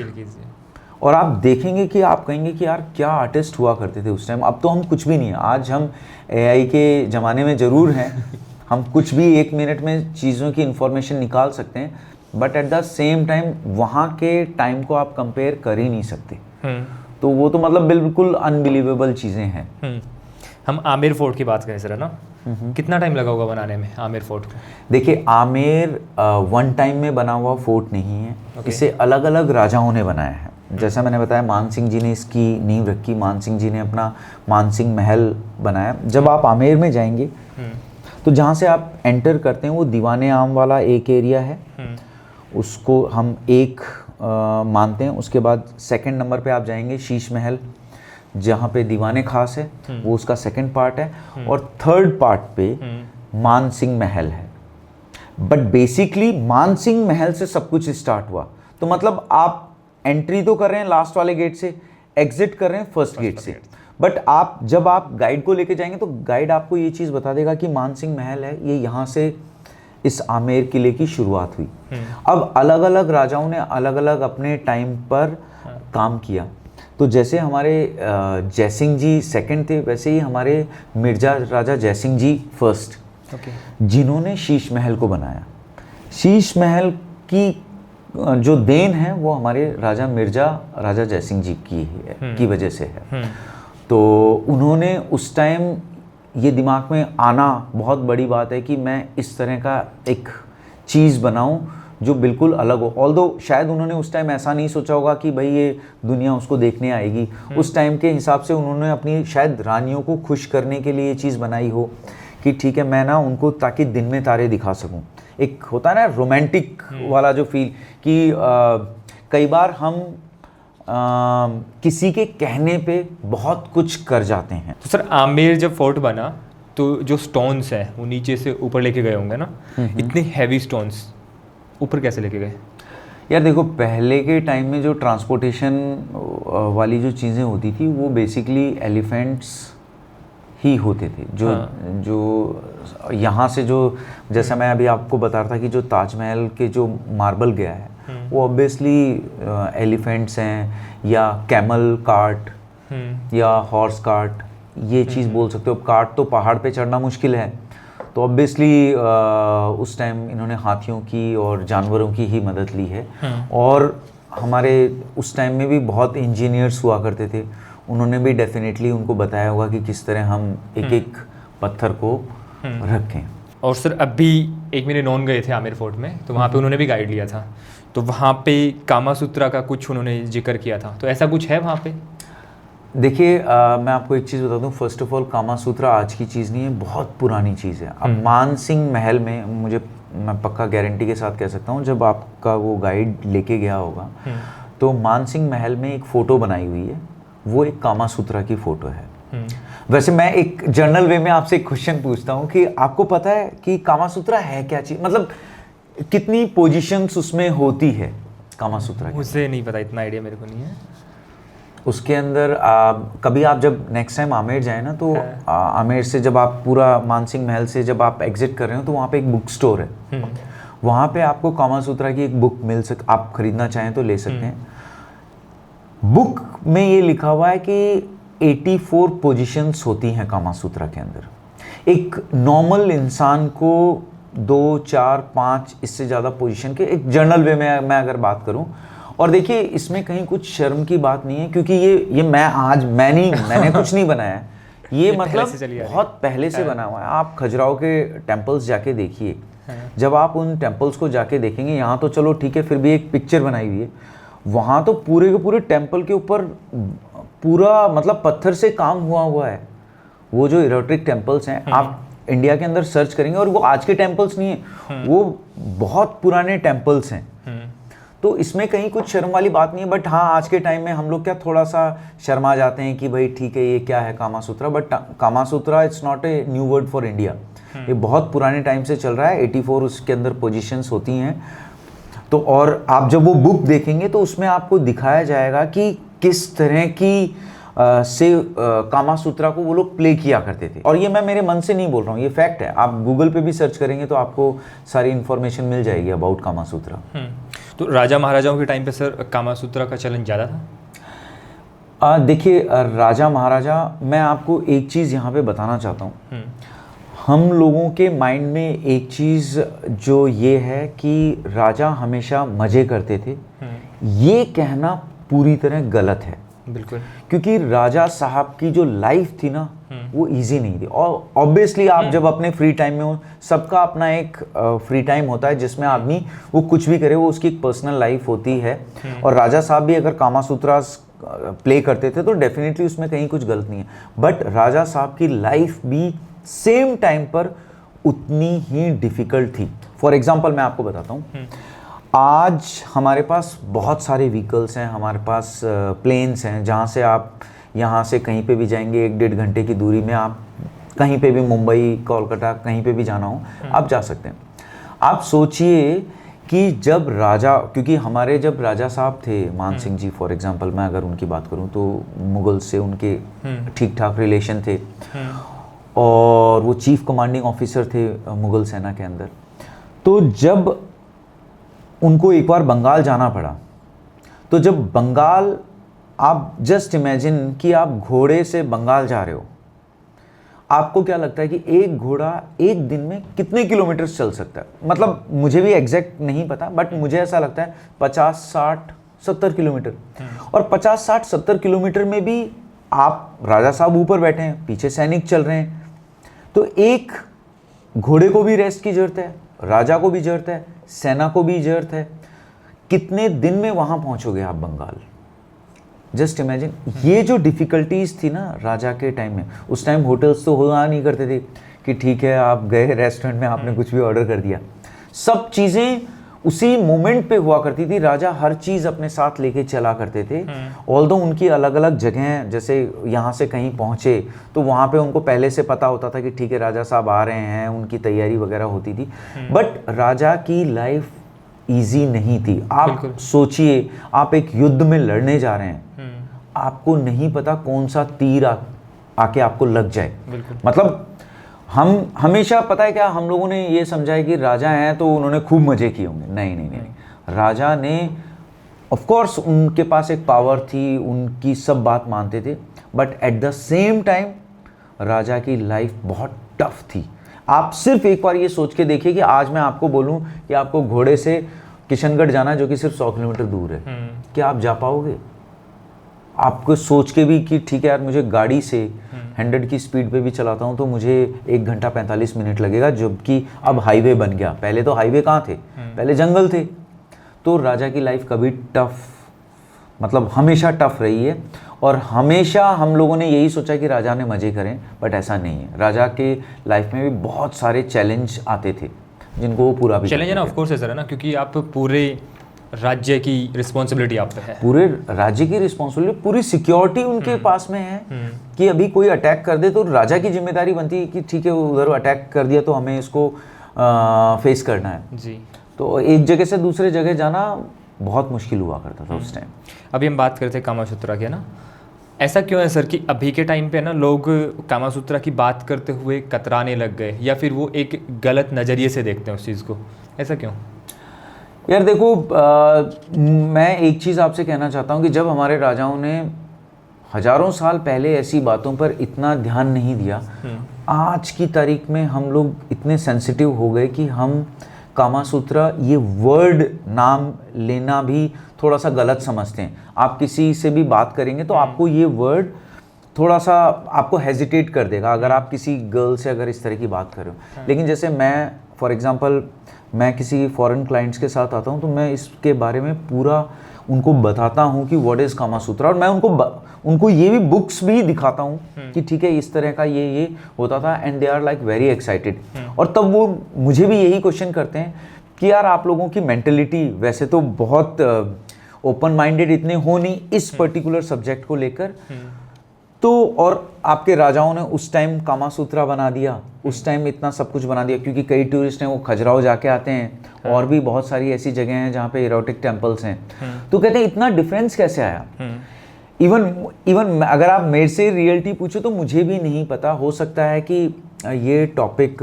और आप देखेंगे कि आप कहेंगे कि यार क्या आर्टिस्ट हुआ करते थे उस टाइम। अब तो हम कुछ भी नहीं है, आज हम AI के ज़माने में ज़रूर हैं, हम कुछ भी 1 मिनट में चीज़ों की इंफॉर्मेशन निकाल सकते हैं, but at the same time वहाँ के टाइम को आप कंपेयर कर ही नहीं सकते। तो वो तो मतलब बिल्कुल अनबिलीवेबल चीज़ें हैं। हम आमेर फोर्ट की बात करें सर, है ना, कितना टाइम लगा होगा बनाने में आमेर फोर्ट को? देखिए, आमेर वन टाइम में बना हुआ फोर्ट नहीं है। इसे अलग अलग राजाओं ने बनाया है। जैसा मैंने बताया, मान सिंह जी ने इसकी नींव रखी, मान सिंह जी ने अपना मान सिंह महल बनाया। जब आप आमेर में जाएंगे तो जहाँ से आप एंटर करते हैं वो दीवाने आम वाला एक एरिया है, उसको हम एक मानते हैं। उसके बाद सेकंड नंबर पे आप जाएंगे शीश महल, जहाँ पे दीवाने खास है, वो उसका सेकंड पार्ट है, और थर्ड पार्ट पे मान सिंह महल है। बट बेसिकली मान सिंह महल से सब कुछ स्टार्ट हुआ। तो मतलब आप एंट्री तो कर रहे हैं लास्ट वाले गेट से, एग्जिट कर रहे हैं फर्स्ट गेट से, बट आप जब आप गाइड को लेके जाएंगे तो गाइड आपको ये चीज़ बता देगा कि मान सिंह महल है, ये यहाँ से इस आमेर किले की शुरुआत हुई। अब अलग अलग राजाओं ने अलग अलग अपने टाइम पर काम किया। तो जैसे हमारे जयसिंह जी सेकंड थे, वैसे ही हमारे मिर्जा राजा जयसिंह जी फर्स्ट, जिन्होंने शीश महल को बनाया। शीश महल की जो देन है वो हमारे राजा जयसिंह जी की वजह से है। तो उन्होंने उस टाइम ये दिमाग में आना बहुत बड़ी बात है कि मैं इस तरह का एक चीज़ बनाऊं जो बिल्कुल अलग हो। ऑल्दो शायद उन्होंने उस टाइम ऐसा नहीं सोचा होगा कि भाई ये दुनिया उसको देखने आएगी। उस टाइम के हिसाब से उन्होंने अपनी शायद रानियों को खुश करने के लिए ये चीज़ बनाई हो कि ठीक है, मैं ना उनको ताकि दिन में तारे दिखा सकूं। एक होता है ना रोमांटिक वाला जो फील कि कई बार हम किसी के कहने पे बहुत कुछ कर जाते हैं। तो सर आमेर जब फोर्ट बना तो जो स्टोन्स हैं वो नीचे से ऊपर लेके गए होंगे ना, इतने हैवी स्टोन्स ऊपर कैसे लेके गए? यार देखो, पहले के टाइम में जो ट्रांसपोर्टेशन वाली जो चीज़ें होती थी वो बेसिकली एलिफेंट्स ही होते थे। जो यहाँ से जो, जैसा मैं अभी आपको बता रहा था कि जो ताजमहल के जो मार्बल गया है वो ऑब्वियसली एलिफेंट्स हैं या कैमल कार्ट या हॉर्स कार्ट, ये चीज़ बोल सकते हो। कार्ट तो पहाड़ पे चढ़ना मुश्किल है, तो ऑब्वियसली उस टाइम इन्होंने हाथियों की और जानवरों की ही मदद ली है। और हमारे उस टाइम में भी बहुत इंजीनियर्स हुआ करते थे, उन्होंने भी डेफिनेटली उनको बताया होगा कि किस तरह हम एक एक पत्थर को रखें। और सर अभी एक मेरे नॉन गए थे आमेर फोर्ट में, तो वहाँ पे उन्होंने भी गाइड लिया था, तो वहाँ पे कामा सूत्रा का कुछ उन्होंने जिक्र किया था, तो ऐसा कुछ है वहाँ पे? देखिए, मैं आपको एक चीज़ बता दूं। फर्स्ट ऑफ ऑल कामा सूत्रा आज की चीज़ नहीं है, बहुत पुरानी चीज़ है। अब मान सिंह महल में मैं पक्का गारंटी के साथ कह सकता हूँ, जब आपका वो गाइड लेके गया होगा तो मान सिंह महल में एक फ़ोटो बनाई हुई है, वो एक कामा सूत्रा की फ़ोटो है। वैसे मैं एक जर्नल वे में आपसे एक क्वेश्चन पूछता हूँ कि आपको पता है कि कामा सूत्रा है क्या चीज़, मतलब कितनी पोजीशंस उसमें होती है कामा सूत्रा? मुझे नहीं पता, इतना आइडिया मेरे को नहीं है। उसके अंदर कभी आप जब नेक्स्ट टाइम आमेर जाए ना, तो आमेर से जब आप पूरा मानसिंह महल से जब आप एग्जिट कर रहे हो तो वहाँ पे एक बुक स्टोर है, वहाँ पे आपको कामा सूत्रा की एक बुक आप खरीदना चाहें तो ले सकते हैं। बुक में ये लिखा हुआ है कि 84 पोजीशंस होती हैं कामा सूत्रा के अंदर। एक नॉर्मल इंसान को 2, 4, 5 इससे ज़्यादा पोजीशन के, एक जनरल वे में मैं अगर बात करूं, और देखिए इसमें कहीं कुछ शर्म की बात नहीं है, क्योंकि ये मैंने कुछ नहीं बनाया है, ये मतलब बहुत पहले से बना हुआ है। आप खजुराहो के टेम्पल्स जाके देखिए, जब आप उन टेम्पल्स को जाके देखेंगे, यहाँ तो चलो ठीक है फिर भी एक पिक्चर बनाई हुई है, वहाँ तो पूरे के पूरे टेम्पल के ऊपर पूरा मतलब पत्थर से काम हुआ है। वो जो इरोटिक टेम्पल्स हैं, आप इंडिया के अंदर सर्च करेंगे और वो आज के टेम्पल्स नहीं है, वो बहुत पुराने टेम्पल्स हैं। तो इसमें कहीं कुछ शर्म वाली बात नहीं है। बट हाँ, आज के टाइम में हम लोग क्या थोड़ा सा शर्मा जाते हैं कि भाई ठीक है ये क्या है Kama Sutra, but Kama Sutra it's not a new word for India, ये बहुत पुराने टाइम से चल रहा है। 84 उसके अंदर पोजीशंस होती हैं। तो और आप जब वो बुक देखेंगे तो उसमें आपको दिखाया जाएगा कि किस तरह की से कामा सूत्रा को वो लोग प्ले किया करते थे। और ये मैं मेरे मन से नहीं बोल रहा हूँ, ये फैक्ट है। आप गूगल पे भी सर्च करेंगे तो आपको सारी इन्फॉर्मेशन मिल जाएगी अबाउट कामा सूत्रा। तो राजा महाराजाओं के टाइम पे सर कामा सूत्रा का चलन ज़्यादा था? देखिए राजा महाराजा, मैं आपको एक चीज़ यहाँ पे बताना चाहता हूँ। हम लोगों के माइंड में एक चीज़ जो ये है कि राजा हमेशा मज़े करते थे, ये कहना पूरी तरह गलत है। बिल्कुल, क्योंकि राजा साहब की जो लाइफ थी ना वो इजी नहीं थी। और ऑब्वियसली आप जब अपने फ्री टाइम में हो, सबका अपना एक फ्री टाइम होता है जिसमें आदमी वो कुछ भी करे, वो उसकी एक पर्सनल लाइफ होती है। और राजा साहब भी अगर कामा सूत्रा प्ले करते थे तो डेफिनेटली उसमें कहीं कुछ गलत नहीं है। बट राजा साहब की लाइफ भी सेम टाइम पर उतनी ही डिफिकल्ट थी। फॉर एग्जाम्पल मैं आपको बताता हूँ, आज हमारे पास बहुत सारे व्हीकल्स हैं, हमारे पास प्लेन्स हैं जहाँ से आप यहाँ से कहीं पे भी जाएंगे 1-1.5 घंटे की दूरी में, आप कहीं पे भी मुंबई, कोलकाता, कहीं पे भी जाना हो आप जा सकते हैं। आप सोचिए कि जब राजा, क्योंकि हमारे जब राजा साहब थे मान सिंह जी फॉर एग्जांपल, मैं अगर उनकी बात करूं तो मुगल से उनके ठीक ठाक रिलेशन थे और वो चीफ कमांडिंग ऑफिसर थे मुगल सेना के अंदर। तो जब उनको एक बार बंगाल जाना पड़ा, तो जब बंगाल, आप जस्ट इमेजिन कि आप घोड़े से बंगाल जा रहे हो, आपको क्या लगता है कि एक घोड़ा एक दिन में कितने किलोमीटर चल सकता है? मतलब मुझे भी एग्जैक्ट नहीं पता, बट मुझे ऐसा लगता है 50, 60, 70 किलोमीटर। और 50, 60, 70 किलोमीटर में भी आप, राजा साहब ऊपर बैठे हैं, पीछे सैनिक चल रहे हैं, तो एक घोड़े को भी रेस्ट की जरूरत है, राजा को भी जरूरत है, सेना को भी जरूरत है। कितने दिन में वहां पहुंचोगे आप बंगाल? Just imagine. ये जो डिफ़िकल्टीज़ थी ना राजा के टाइम में, उस टाइम होटल्स तो हुआ नहीं करते थे कि ठीक है आप गए रेस्टोरेंट में, आपने कुछ भी ऑर्डर कर दिया। सब चीज़ें उसी मोमेंट पे हुआ करती थी। राजा हर चीज़ अपने साथ लेके चला करते थे। ऑल्दो उनकी अलग अलग जगह, जैसे यहाँ से कहीं पहुँचे तो वहाँ पे उनको पहले से पता होता था कि ठीक है राजा साहब आ रहे हैं, उनकी तैयारी वगैरह होती थी। बट राजा की लाइफ ईजी नहीं थी। आप सोचिए, आप एक युद्ध में लड़ने जा रहे हैं, आपको नहीं पता कौन सा तीर आके आपको लग जाए। मतलब हम हमेशा, पता है क्या, हम लोगों ने ये समझा है कि राजा हैं तो उन्होंने खूब मजे किए होंगे। नहीं नहीं नहीं, राजा ने ऑफ कोर्स उनके पास एक पावर थी, उनकी सब बात मानते थे, but at the same time राजा की लाइफ बहुत टफ थी। आप सिर्फ एक बार ये सोच के देखिए कि आज मैं आपको बोलूं कि आपको घोड़े से किशनगढ़ जाना, जो कि सिर्फ 100 किलोमीटर दूर है, क्या आप जा पाओगे? आपको सोच के भी कि ठीक है यार, मुझे गाड़ी से 100 की स्पीड पे भी चलाता हूँ तो मुझे 1 घंटा 45 मिनट लगेगा, जबकि अब हाईवे बन गया। पहले तो हाईवे कहाँ थे, पहले जंगल थे। तो राजा की लाइफ कभी टफ, मतलब हमेशा टफ रही है। और हमेशा हम लोगों ने यही सोचा कि राजा ने मज़े करें, बट ऐसा नहीं है। राजा के लाइफ में भी बहुत सारे चैलेंज आते थे जिनको वो पूरा भी चैलेंज है ना, ऑफ कोर्स है सर, है ना, क्योंकि आप पूरे राज्य की रिस्पॉन्सिबिलिटी आप पे है, पूरे राज्य की रिस्पॉन्सिबिलिटी, पूरी सिक्योरिटी उनके पास में है कि अभी कोई अटैक कर दे तो राजा की जिम्मेदारी बनती है कि ठीक है उधर अटैक कर दिया तो हमें इसको फेस करना है जी। तो एक जगह से दूसरे जगह जाना बहुत मुश्किल हुआ करता था उस टाइम। अभी हम बात करते हैं कामासूत्रा की, है ना, ऐसा क्यों है सर कि अभी के टाइम पे ना लोग कामासूत्रा की बात करते हुए कतराने लग गए, या फिर वो एक गलत नज़रिए से देखते हैं उस चीज़ को, ऐसा क्यों? यार देखो, मैं एक चीज़ आपसे कहना चाहता हूँ कि जब हमारे राजाओं ने हजारों साल पहले ऐसी बातों पर इतना ध्यान नहीं दिया, आज की तारीख में हम लोग इतने सेंसिटिव हो गए कि हम कामासूत्रा ये वर्ड नाम लेना भी थोड़ा सा गलत समझते हैं। आप किसी से भी बात करेंगे तो आपको ये वर्ड थोड़ा सा आपको हेजिटेट कर देगा अगर आप किसी गर्ल से अगर इस तरह की बात कर रहे हो। लेकिन जैसे मैं फॉर एग्जांपल, मैं किसी फॉरेन क्लाइंट्स के साथ आता हूँ तो मैं इसके बारे में पूरा उनको बताता हूँ कि व्हाट इज़ कामासूत्रा, और मैं उनको ये भी बुक्स भी दिखाता हूँ कि ठीक है इस तरह का ये होता था, and they are like very excited. और तब वो मुझे भी यही क्वेश्चन करते हैं कि यार आप लोगों की मेंटलिटी वैसे तो बहुत ओपन माइंडेड इतने हो नहीं इस पर्टिकुलर सब्जेक्ट को लेकर, तो और आपके राजाओं ने उस टाइम कामासूत्रा बना दिया, उस टाइम इतना सब कुछ बना दिया, क्योंकि कई टूरिस्ट हैं वो खजुराहो जाके आते हैं और भी बहुत सारी ऐसी जगह हैं जहाँ पे इरोटिक टेम्पल्स हैं। तो कहते हैं इतना डिफरेंस कैसे आया। इवन अगर आप मेरे से रियलिटी पूछो तो मुझे भी नहीं पता। हो सकता है कि ये टॉपिक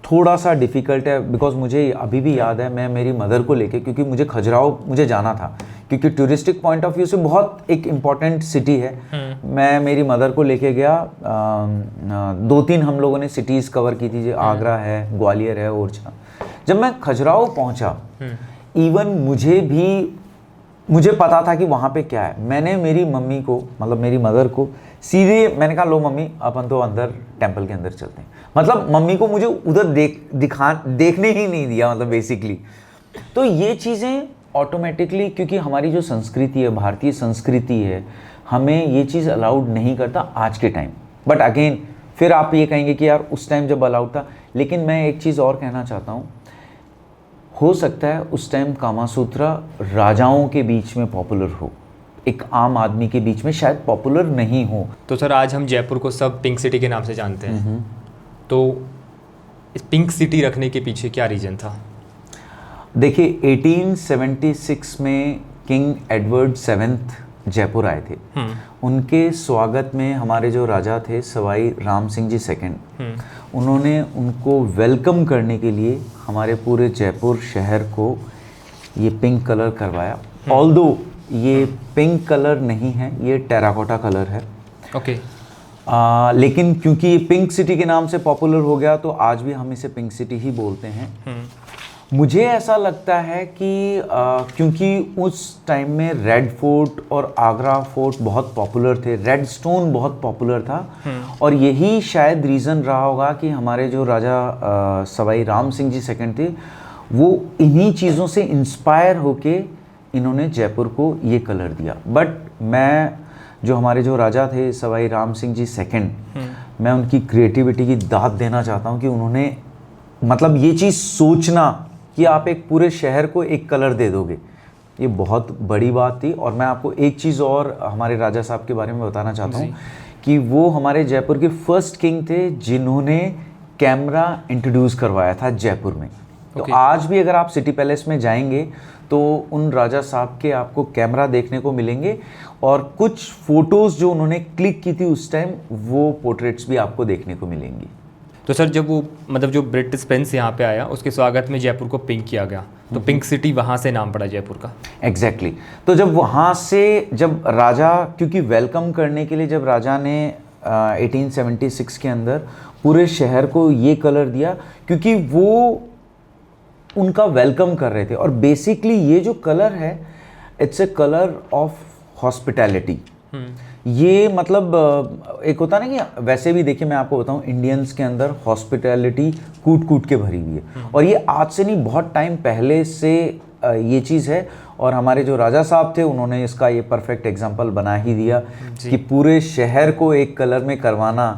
थोड़ा सा डिफ़िकल्ट है, बिकॉज मुझे अभी भी याद है मैं मेरी मदर को लेके, क्योंकि मुझे खजुराहो मुझे जाना था, क्योंकि टूरिस्टिक पॉइंट ऑफ व्यू से बहुत एक इम्पॉर्टेंट सिटी है। मैं मेरी मदर को लेके गया, 2-3 हम लोगों ने सिटीज़ कवर की थी, आगरा है, ग्वालियर है, ओरछा। जब मैं खजुराहो पहुंचा, इवन मुझे पता था कि वहाँ पे क्या है। मैंने मेरी मम्मी को, मतलब मेरी मदर को सीधे मैंने कहा लो मम्मी अपन तो अंदर टेंपल के अंदर चलते हैं। मतलब मम्मी को मुझे उधर देखने ही नहीं दिया, मतलब बेसिकली। तो ये चीज़ें ऑटोमेटिकली, क्योंकि हमारी जो संस्कृति है, भारतीय संस्कृति है, हमें ये चीज़ अलाउड नहीं करता आज के टाइम। बट अगेन फिर आप ये कहेंगे कि यार उस टाइम जब अलाउड था। लेकिन मैं एक चीज़ और कहना चाहता हूँ, हो सकता है उस टाइम कामासूत्रा राजाओं के बीच में पॉपुलर हो, एक आम आदमी के बीच में शायद पॉपुलर नहीं हो। तो सर आज हम जयपुर को सब पिंक सिटी के नाम से जानते हैं, तो इस पिंक सिटी रखने के पीछे क्या रीज़न था? देखिए 1876 में किंग एडवर्ड सेवेंथ जयपुर आए थे। उनके स्वागत में हमारे जो राजा थे सवाई राम सिंह जी सेकंड, उन्होंने उनको वेलकम करने के लिए हमारे पूरे जयपुर शहर को ये पिंक कलर करवाया। ऑल्दो ये पिंक कलर नहीं है, ये टेराकोटा कलर है। ओके। लेकिन क्योंकि ये पिंक सिटी के नाम से पॉपुलर हो गया तो आज भी हम इसे पिंक सिटी ही बोलते हैं। मुझे ऐसा लगता है कि क्योंकि उस टाइम में रेड फोर्ट और आगरा फोर्ट बहुत पॉपुलर थे, रेड स्टोन बहुत पॉपुलर था, और यही शायद रीज़न रहा होगा कि हमारे जो राजा सवाई राम सिंह जी सेकंड थे वो इन्हीं चीज़ों से इंस्पायर होके इन्होंने जयपुर को ये कलर दिया। बट मैं जो हमारे जो राजा थे सवाई राम सिंह जी सेकंड, मैं उनकी क्रिएटिविटी की दाद देना चाहता हूँ कि उन्होंने मतलब ये चीज़ सोचना कि आप एक पूरे शहर को एक कलर दे दोगे, ये बहुत बड़ी बात थी। और मैं आपको एक चीज़ और हमारे राजा साहब के बारे में बताना चाहता हूँ कि वो हमारे जयपुर के फर्स्ट किंग थे जिन्होंने कैमरा इंट्रोड्यूस करवाया था जयपुर में। तो आज भी अगर आप सिटी पैलेस में जाएंगे तो उन राजा साहब के आपको कैमरा देखने को मिलेंगे, और कुछ फ़ोटोज़ जो उन्होंने क्लिक की थी उस टाइम वो पोर्ट्रेट्स भी आपको देखने को मिलेंगी। तो सर जब वो मतलब जो ब्रिट स्पेंस यहाँ पे आया उसके स्वागत में जयपुर को पिंक किया गया, तो पिंक सिटी वहाँ से नाम पड़ा जयपुर का। एग्जैक्टली तो जब वहाँ से जब राजा, क्योंकि वेलकम करने के लिए जब राजा ने 1876 के अंदर पूरे शहर को ये कलर दिया, क्योंकि वो उनका वेलकम कर रहे थे। और बेसिकली ये जो कलर है it's a colour of hospitality. ये मतलब एक होता ना कि वैसे भी देखिए मैं आपको बताऊं इंडियंस के अंदर हॉस्पिटैलिटी कूट कूट के भरी हुई है, और ये आज से नहीं बहुत टाइम पहले से ये चीज़ है। और हमारे जो राजा साहब थे उन्होंने इसका ये परफेक्ट एग्जांपल बना ही दिया कि पूरे शहर को एक कलर में करवाना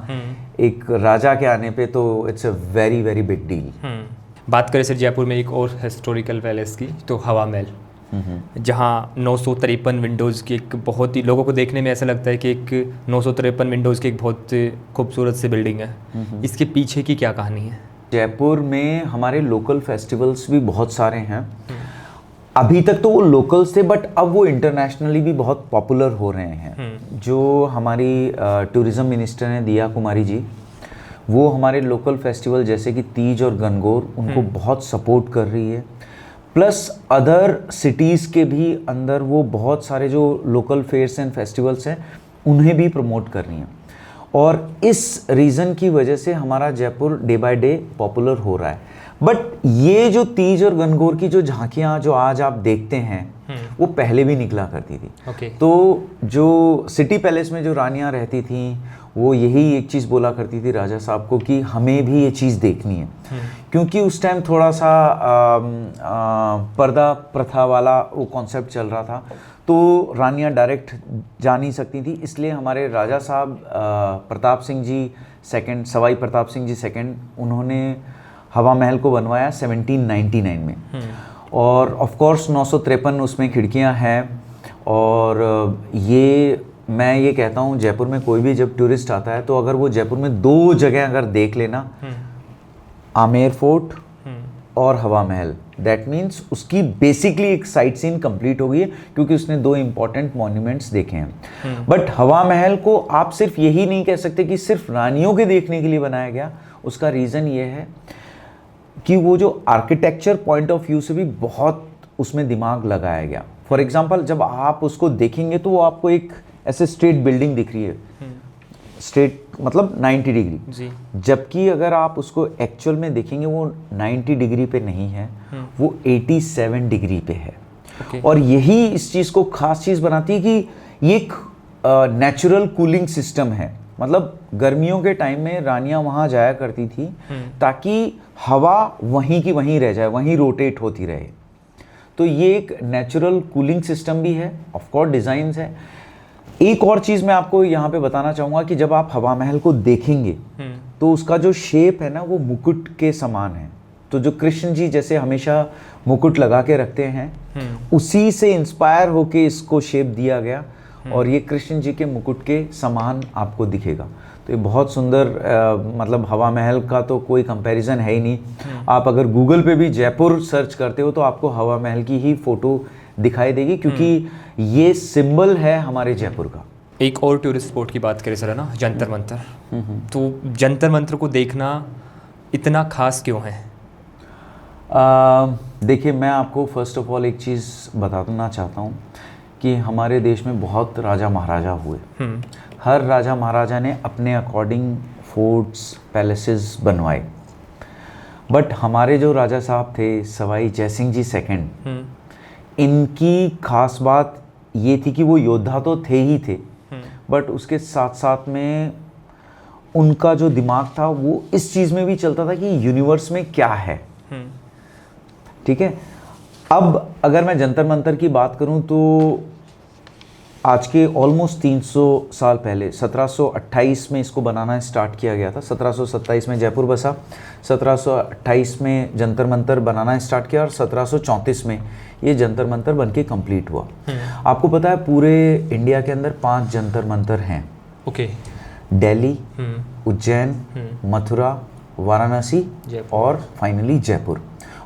एक राजा के आने पे तो it's a very very big deal. बात करें सर जयपुर में एक और हिस्टोरिकल पैलेस की, तो हवा महल, जहाँ 953 विंडोज़ की एक बहुत ही, लोगों को देखने में ऐसा लगता है कि एक 953 विंडोज़ की एक बहुत खूबसूरत सी बिल्डिंग है। इसके पीछे की क्या कहानी है? जयपुर में हमारे लोकल फेस्टिवल्स भी बहुत सारे हैं। अभी तक तो वो लोकल्स थे बट अब वो इंटरनेशनली भी बहुत पॉपुलर हो रहे हैं। जो हमारी टूरिज़्म मिनिस्टर हैं दिया कुमारी जी, वो हमारे लोकल फेस्टिवल जैसे कि तीज और गणगौर उनको बहुत सपोर्ट कर रही है। प्लस अदर सिटीज़ के भी अंदर वो बहुत सारे जो लोकल फेयर्स एंड फेस्टिवल्स हैं उन्हें भी प्रमोट कर रही हैं, और इस रीज़न की वजह से हमारा Jaipur day by day popular हो रहा है। बट ये जो तीज और गणगौर की जो झांकियाँ जो आज आप देखते हैं वो पहले भी निकला करती थी। तो जो सिटी पैलेस में जो रानियाँ रहती थीं वो यही एक चीज़ बोला करती थी राजा साहब को कि हमें भी ये चीज़ देखनी है, क्योंकि उस टाइम थोड़ा सा पर्दा प्रथा वाला वो कॉन्सेप्ट चल रहा था, तो रानियाँ डायरेक्ट जा नहीं सकती थी। इसलिए हमारे राजा साहब प्रताप सिंह जी सेकंड, सवाई प्रताप सिंह जी सेकंड, उन्होंने हवा महल को बनवाया 1799 में। और ऑफ कोर्स 953 उसमें खिड़कियां हैं। और ये मैं ये कहता हूँ जयपुर में कोई भी जब टूरिस्ट आता है तो अगर वो जयपुर में दो जगह अगर देख लेना, आमेर फोर्ट और हवा महल, दैट मीन्स उसकी बेसिकली एक साइट सीन कंप्लीट हो गई है, क्योंकि उसने दो इंपॉर्टेंट मॉन्यूमेंट्स देखे हैं। बट हवा महल को आप सिर्फ यही नहीं कह सकते कि सिर्फ रानियों के देखने के लिए बनाया गया। उसका रीज़न ये है कि वो जो आर्किटेक्चर पॉइंट ऑफ व्यू से भी बहुत उसमें दिमाग लगाया गया। फॉर एग्जाम्पल जब आप उसको देखेंगे तो वो आपको एक ऐसे स्ट्रेट बिल्डिंग दिख रही है, स्ट्रेट मतलब 90 डिग्री जी। जबकि अगर आप उसको एक्चुअल में देखेंगे वो 90 डिग्री पे नहीं है, वो 87 डिग्री पे है। और यही इस चीज़ को खास चीज़ बनाती है कि ये एक नेचुरल कूलिंग सिस्टम है। मतलब गर्मियों के टाइम में रानियां वहाँ जाया करती थी ताकि हवा वहीं की वहीं रह जाए, वहीं रोटेट होती रहे। तो ये एक नेचुरल कूलिंग सिस्टम भी है, ऑफ कोर्स डिज़ाइंस है। एक और चीज़ मैं आपको यहाँ पे बताना चाहूँगा कि जब आप हवा महल को देखेंगे तो उसका जो शेप है ना वो मुकुट के समान है। तो जो कृष्ण जी जैसे हमेशा मुकुट लगा के रखते हैं, उसी से इंस्पायर होके इसको शेप दिया गया और ये कृष्ण जी के मुकुट के समान आपको दिखेगा। तो ये बहुत सुंदर मतलब हवा महल का तो कोई कंपैरिजन है ही नहीं। आप अगर गूगल पे भी जयपुर सर्च करते हो तो आपको हवा महल की ही फोटो दिखाई देगी, क्योंकि ये सिंबल है हमारे जयपुर का। एक और टूरिस्ट स्पॉट की बात करें सर, है ना, जंतर मंतर। तो जंतर मंतर को देखना इतना खास क्यों है? देखिए, मैं आपको फर्स्ट ऑफ ऑल एक चीज़ बताना चाहता हूँ कि हमारे देश में बहुत राजा महाराजा हुए। हर राजा महाराजा ने अपने अकॉर्डिंग फोर्ट्स, पैलेसेस बनवाए, बट हमारे जो राजा साहब थे सवाई जयसिंह जी सेकंड, इनकी खास बात ये थी कि वो योद्धा तो थे ही थे, बट उसके साथ साथ में उनका जो दिमाग था वो इस चीज़ में भी चलता था कि यूनिवर्स में क्या है। ठीक है, अब अगर मैं जंतर मंतर की बात करूं तो आज के ऑलमोस्ट 300 साल पहले 1728 में इसको बनाना स्टार्ट किया गया था। 1727 में जयपुर बसा, 1728 में जंतर मंतर बनाना स्टार्ट किया और 1734 में ये जंतर मंतर बनके कंप्लीट हुआ। आपको पता है पूरे इंडिया के अंदर 5 जंतर मंतर हैं। ओके। दिल्ली, उज्जैन, मथुरा, वाराणसी और फाइनली जयपुर।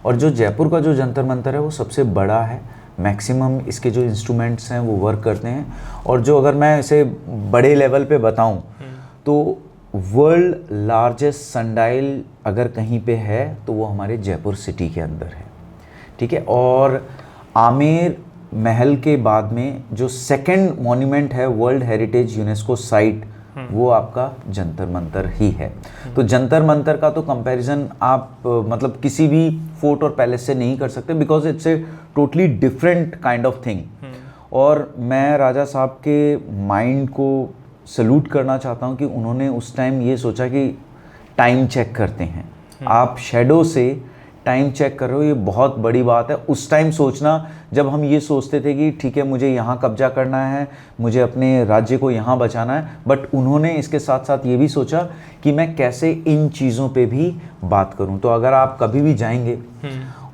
और जो जयपुर का जो जंतर मंतर है वो सबसे बड़ा है। मैक्सिमम इसके जो इंस्ट्रूमेंट्स हैं वो वर्क करते हैं। और जो अगर मैं इसे बड़े लेवल पे बताऊं तो वर्ल्ड लार्जेस्ट सनडाइल अगर कहीं पे है तो वो हमारे जयपुर सिटी के अंदर है। ठीक है, और आमेर महल के बाद में जो सेकंड मॉन्यूमेंट है वर्ल्ड हेरिटेज यूनेस्को साइट, वो आपका जंतर मंतर ही है। तो जंतर मंतर का तो कंपैरिजन आप मतलब किसी भी फोर्ट और पैलेस से नहीं कर सकते, because it's a totally different kind of thing. और मैं राजा साहब के माइंड को सल्यूट करना चाहता हूँ कि उन्होंने उस टाइम ये सोचा कि टाइम चेक करते हैं। आप शैडो से टाइम चेक कर रहे हो, ये बहुत बड़ी बात है। उस टाइम सोचना जब हम ये सोचते थे कि ठीक है मुझे यहाँ कब्जा करना है, मुझे अपने राज्य को यहाँ बचाना है, बट उन्होंने इसके साथ साथ ये भी सोचा कि मैं कैसे इन चीज़ों पे भी बात करूँ। तो अगर आप कभी भी जाएंगे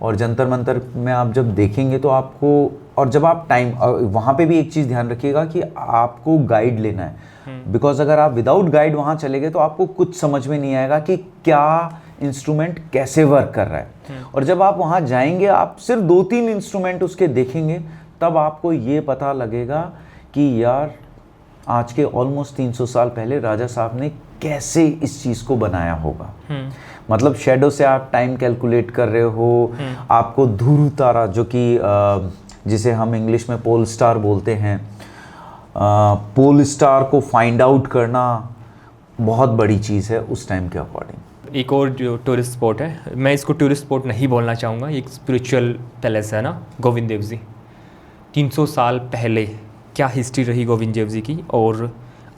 और जंतर मंतर में आप जब देखेंगे तो आपको, और जब आप टाइम वहाँ पे भी एक चीज़ ध्यान रखिएगा कि आपको गाइड लेना है, बिकॉज अगर आप विदाउट गाइड वहाँ चले गए तो आपको कुछ समझ में नहीं आएगा कि क्या इंस्ट्रूमेंट कैसे वर्क कर रहा है। और जब आप वहाँ जाएंगे आप सिर्फ 2-3 इंस्ट्रूमेंट उसके देखेंगे, तब आपको ये पता लगेगा कि यार आज के ऑलमोस्ट 300 साल पहले राजा साहब ने कैसे इस चीज़ को बनाया होगा। मतलब शेडो से आप टाइम कैलकुलेट कर रहे हो, आपको ध्रुव तारा जो कि जिसे हम इंग्लिश में पोल स्टार बोलते हैं, पोल स्टार को फाइंड आउट करना बहुत बड़ी चीज़ है उस टाइम के अकॉर्डिंग। एक और जो टूरिस्ट स्पॉट है, मैं इसको टूरिस्ट स्पॉट नहीं बोलना चाहूँगा, एक स्पिरिचुअल पैलेस है ना, गोविंद देव जी। 300 साल पहले क्या हिस्ट्री रही गोविंद देव जी की, और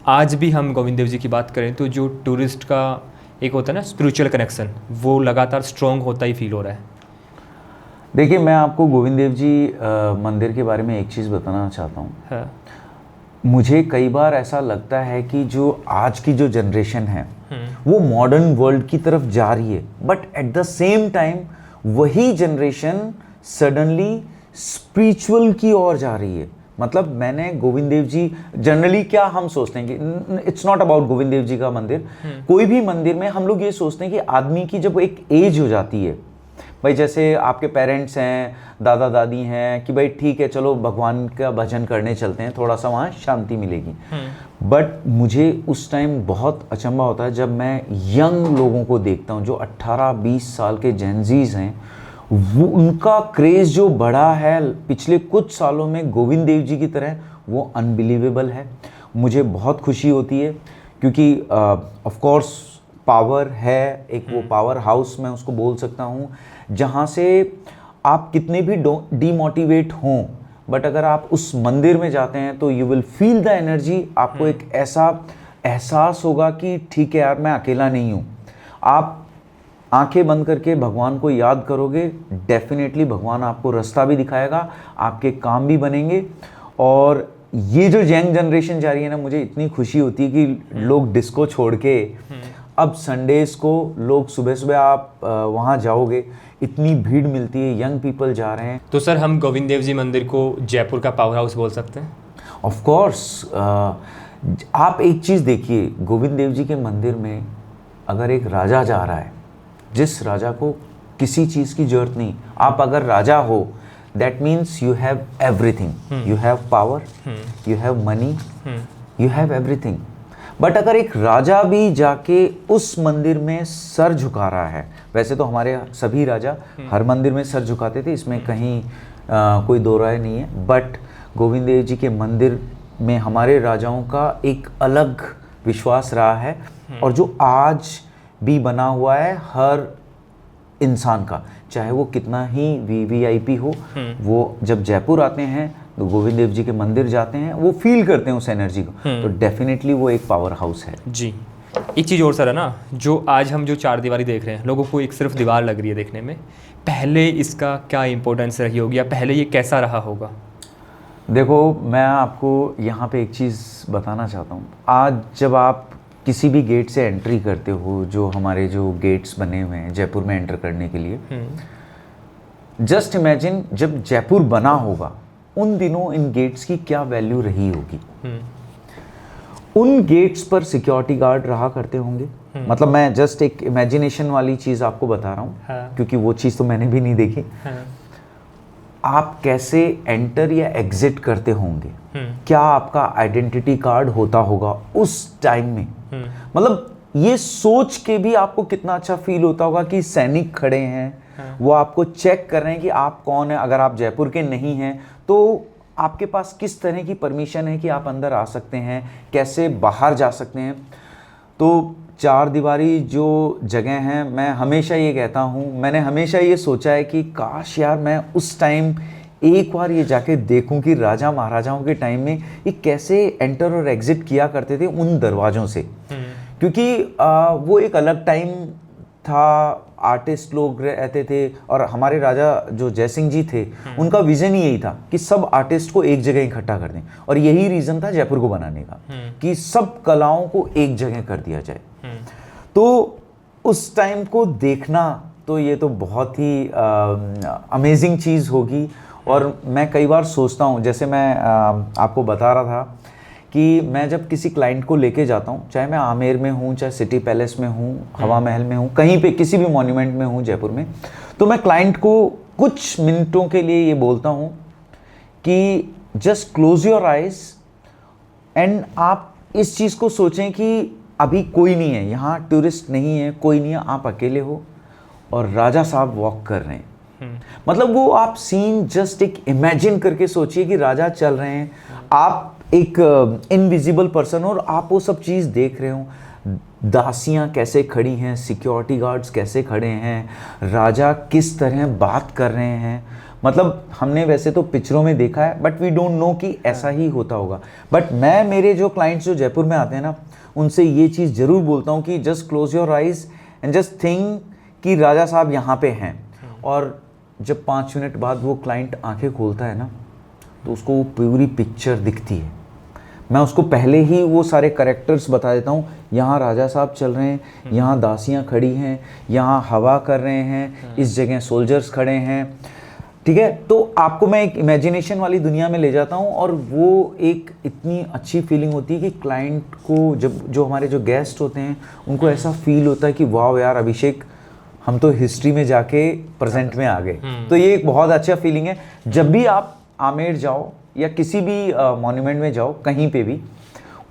आज भी हम गोविंद देव जी की बात करें तो जो टूरिस्ट का एक होता है ना स्पिरिचुअल कनेक्शन, वो लगातार स्ट्रॉन्ग होता ही फील हो रहा है। देखिए, मैं आपको गोविंद देव जी मंदिर के बारे में एक चीज़ बताना चाहता हूँ। हाँ। मुझे कई बार ऐसा लगता है कि जो आज की जो जनरेशन है वो मॉडर्न वर्ल्ड की तरफ जा रही है, but at the same time वही जनरेशन सडनली स्पिरिचुअल की ओर जा रही है। मतलब मैंने गोविंद देव जी, जनरली क्या हम सोचते हैं कि it's not about Govind Dev ji का मंदिर, कोई भी मंदिर में हम लोग ये सोचते हैं कि आदमी की जब एक एज हो जाती है, भाई जैसे आपके पेरेंट्स हैं, दादा दादी हैं, कि भाई ठीक है चलो भगवान का भजन करने चलते हैं, थोड़ा सा वहाँ शांति मिलेगी। बट मुझे उस टाइम बहुत अचंभा होता है जब मैं यंग लोगों को देखता हूँ जो 18-20 साल के जेनजीज हैं, वो उनका क्रेज़ जो बढ़ा है पिछले कुछ सालों में गोविंद देव जी की तरह, वो अनबिलीवेबल है। मुझे बहुत खुशी होती है क्योंकि ऑफ कोर्स पावर है, एक वो पावर हाउस मैं उसको बोल सकता हूँ, जहाँ से आप कितने भी डीमोटिवेट हों, बट अगर आप उस मंदिर में जाते हैं तो you will feel the energy. आपको एक ऐसा एहसास होगा कि ठीक है यार मैं अकेला नहीं हूँ। आप आंखें बंद करके भगवान को याद करोगे, डेफिनेटली भगवान आपको रास्ता भी दिखाएगा, आपके काम भी बनेंगे। और ये जो यंग जनरेशन जा रही है ना, मुझे इतनी खुशी होती है कि लोग डिस्को छोड़ के अब संडेज़ को लोग सुबह सुबह आप वहाँ जाओगे, इतनी भीड़ मिलती है, यंग पीपल जा रहे हैं। तो सर हम गोविंद देव जी मंदिर को जयपुर का पावर हाउस बोल सकते हैं? Of course. आप एक चीज़ देखिए, गोविंद देव जी के मंदिर में अगर एक राजा जा रहा है, जिस राजा को किसी चीज़ की ज़रूरत नहीं, आप अगर राजा हो, that means you have everything, you have power, you have money, you have everything. But अगर एक राजा भी जाके उस मंदिर में सर झुका रहा है, वैसे तो हमारे सभी राजा हर मंदिर में सर झुकाते थे, इसमें कहीं कोई दो राय नहीं है, बट गोविंद देव जी के मंदिर में हमारे राजाओं का एक अलग विश्वास रहा है, और जो आज भी बना हुआ है हर इंसान का, चाहे वो कितना ही वीवीआईपी हो, वो जब जयपुर आते हैं तो गोविंद देव जी के मंदिर जाते हैं, वो फील करते हैं उस एनर्जी को, तो डेफिनेटली वो एक पावर हाउस है जी। एक चीज़ और सर है ना, जो आज हम जो चार दीवारी देख रहे हैं, लोगों को एक सिर्फ दीवार लग रही है देखने में, पहले इसका क्या इम्पोर्टेंस रही होगी या पहले ये कैसा रहा होगा? देखो, मैं आपको यहाँ पे एक चीज़ बताना चाहता हूँ। आज जब आप किसी भी गेट से एंट्री करते हो, जो हमारे जो गेट्स बने हुए हैं जयपुर में एंटर करने के लिए, जस्ट इमेजिन जब जयपुर बना होगा उन दिनों इन गेट्स की क्या वैल्यू रही होगी। उन गेट्स पर सिक्योरिटी गार्ड रहा करते होंगे, मतलब मैं जस्ट एक इमेजिनेशन वाली चीज़ आपको बता रहा हूँ, क्योंकि वो चीज़ तो मैंने भी नहीं देखी। आप कैसे एंटर या एग्जिट करते होंगे, क्या आपका आइडेंटिटी कार्ड होता होगा उस टाइम में, मतलब ये सोच के भी आपको कितना अच्छा फील होता होगा कि सैनिक खड़े हैं, वो आपको चेक कर रहे हैं कि आप कौन है। अगर आप जयपुर के नहीं हैं तो आपके पास किस तरह की परमिशन है कि आप अंदर आ सकते हैं, कैसे बाहर जा सकते हैं। तो चार दीवारी जो जगह हैं, मैं हमेशा ये कहता हूँ, मैंने हमेशा ये सोचा है कि काश यार मैं उस टाइम एक बार ये जाके देखूं कि राजा महाराजाओं के टाइम में ये कैसे एंटर और एग्जिट किया करते थे उन दरवाज़ों से, क्योंकि वो एक अलग टाइम था, आर्टिस्ट लोग रहते थे, और हमारे राजा जो जयसिंह जी थे उनका विजन ही यही था कि सब आर्टिस्ट को एक जगह इकट्ठा कर दें, और यही रीज़न था जयपुर को बनाने का कि सब कलाओं को एक जगह कर दिया जाए। तो उस टाइम को देखना तो ये तो बहुत ही अमेजिंग चीज़ होगी। और मैं कई बार सोचता हूँ, जैसे मैं आपको बता रहा था कि मैं जब किसी क्लाइंट को लेके जाता हूँ, चाहे मैं आमेर में हूँ, चाहे सिटी पैलेस में हूँ, हवा महल में हूँ, कहीं पे किसी भी मॉन्यूमेंट में हूँ जयपुर में, तो मैं क्लाइंट को कुछ मिनटों के लिए ये बोलता हूँ कि just close your eyes and आप इस चीज़ को सोचें कि अभी कोई नहीं है यहाँ, टूरिस्ट नहीं है, कोई नहीं है, आप अकेले हो और राजा साहब वॉक कर रहे हैं। मतलब वो आप सीन जस्ट एक इमेजिन करके सोचिए कि राजा चल रहे हैं, आप एक इनविजिबल पर्सन हो और आप वो सब चीज़ देख रहे हो, दासियाँ कैसे खड़ी हैं, सिक्योरिटी गार्ड्स कैसे खड़े हैं, राजा किस तरह बात कर रहे हैं। मतलब हमने वैसे तो पिक्चरों में देखा है, बट वी डोंट नो कि ऐसा ही होता होगा। बट मैं मेरे जो क्लाइंट्स जो जयपुर में आते हैं ना, उनसे ये चीज़ ज़रूर बोलता हूँ कि just close your eyes and just think कि राजा साहब यहाँ पे हैं। और जब 5 मिनट बाद वो क्लाइंट आंखें खोलता है ना, तो उसको वो पूरी पिक्चर दिखती है। मैं उसको पहले ही वो सारे कैरेक्टर्स बता देता हूँ, यहाँ राजा साहब चल रहे हैं, यहाँ दासियाँ खड़ी हैं, यहाँ हवा कर रहे हैं, इस जगह सोल्जर्स खड़े हैं, ठीक है। तो आपको मैं एक इमेजिनेशन वाली दुनिया में ले जाता हूँ, और वो एक इतनी अच्छी फीलिंग होती है कि क्लाइंट को, जब जो हमारे जो गेस्ट होते हैं उनको ऐसा फील होता है कि वाह यार अभिषेक, हम तो हिस्ट्री में जाके प्रेजेंट में आ गए। तो ये एक बहुत अच्छा फीलिंग है। जब भी आप आमेर जाओ या किसी भी मॉन्यूमेंट में जाओ, कहीं पे भी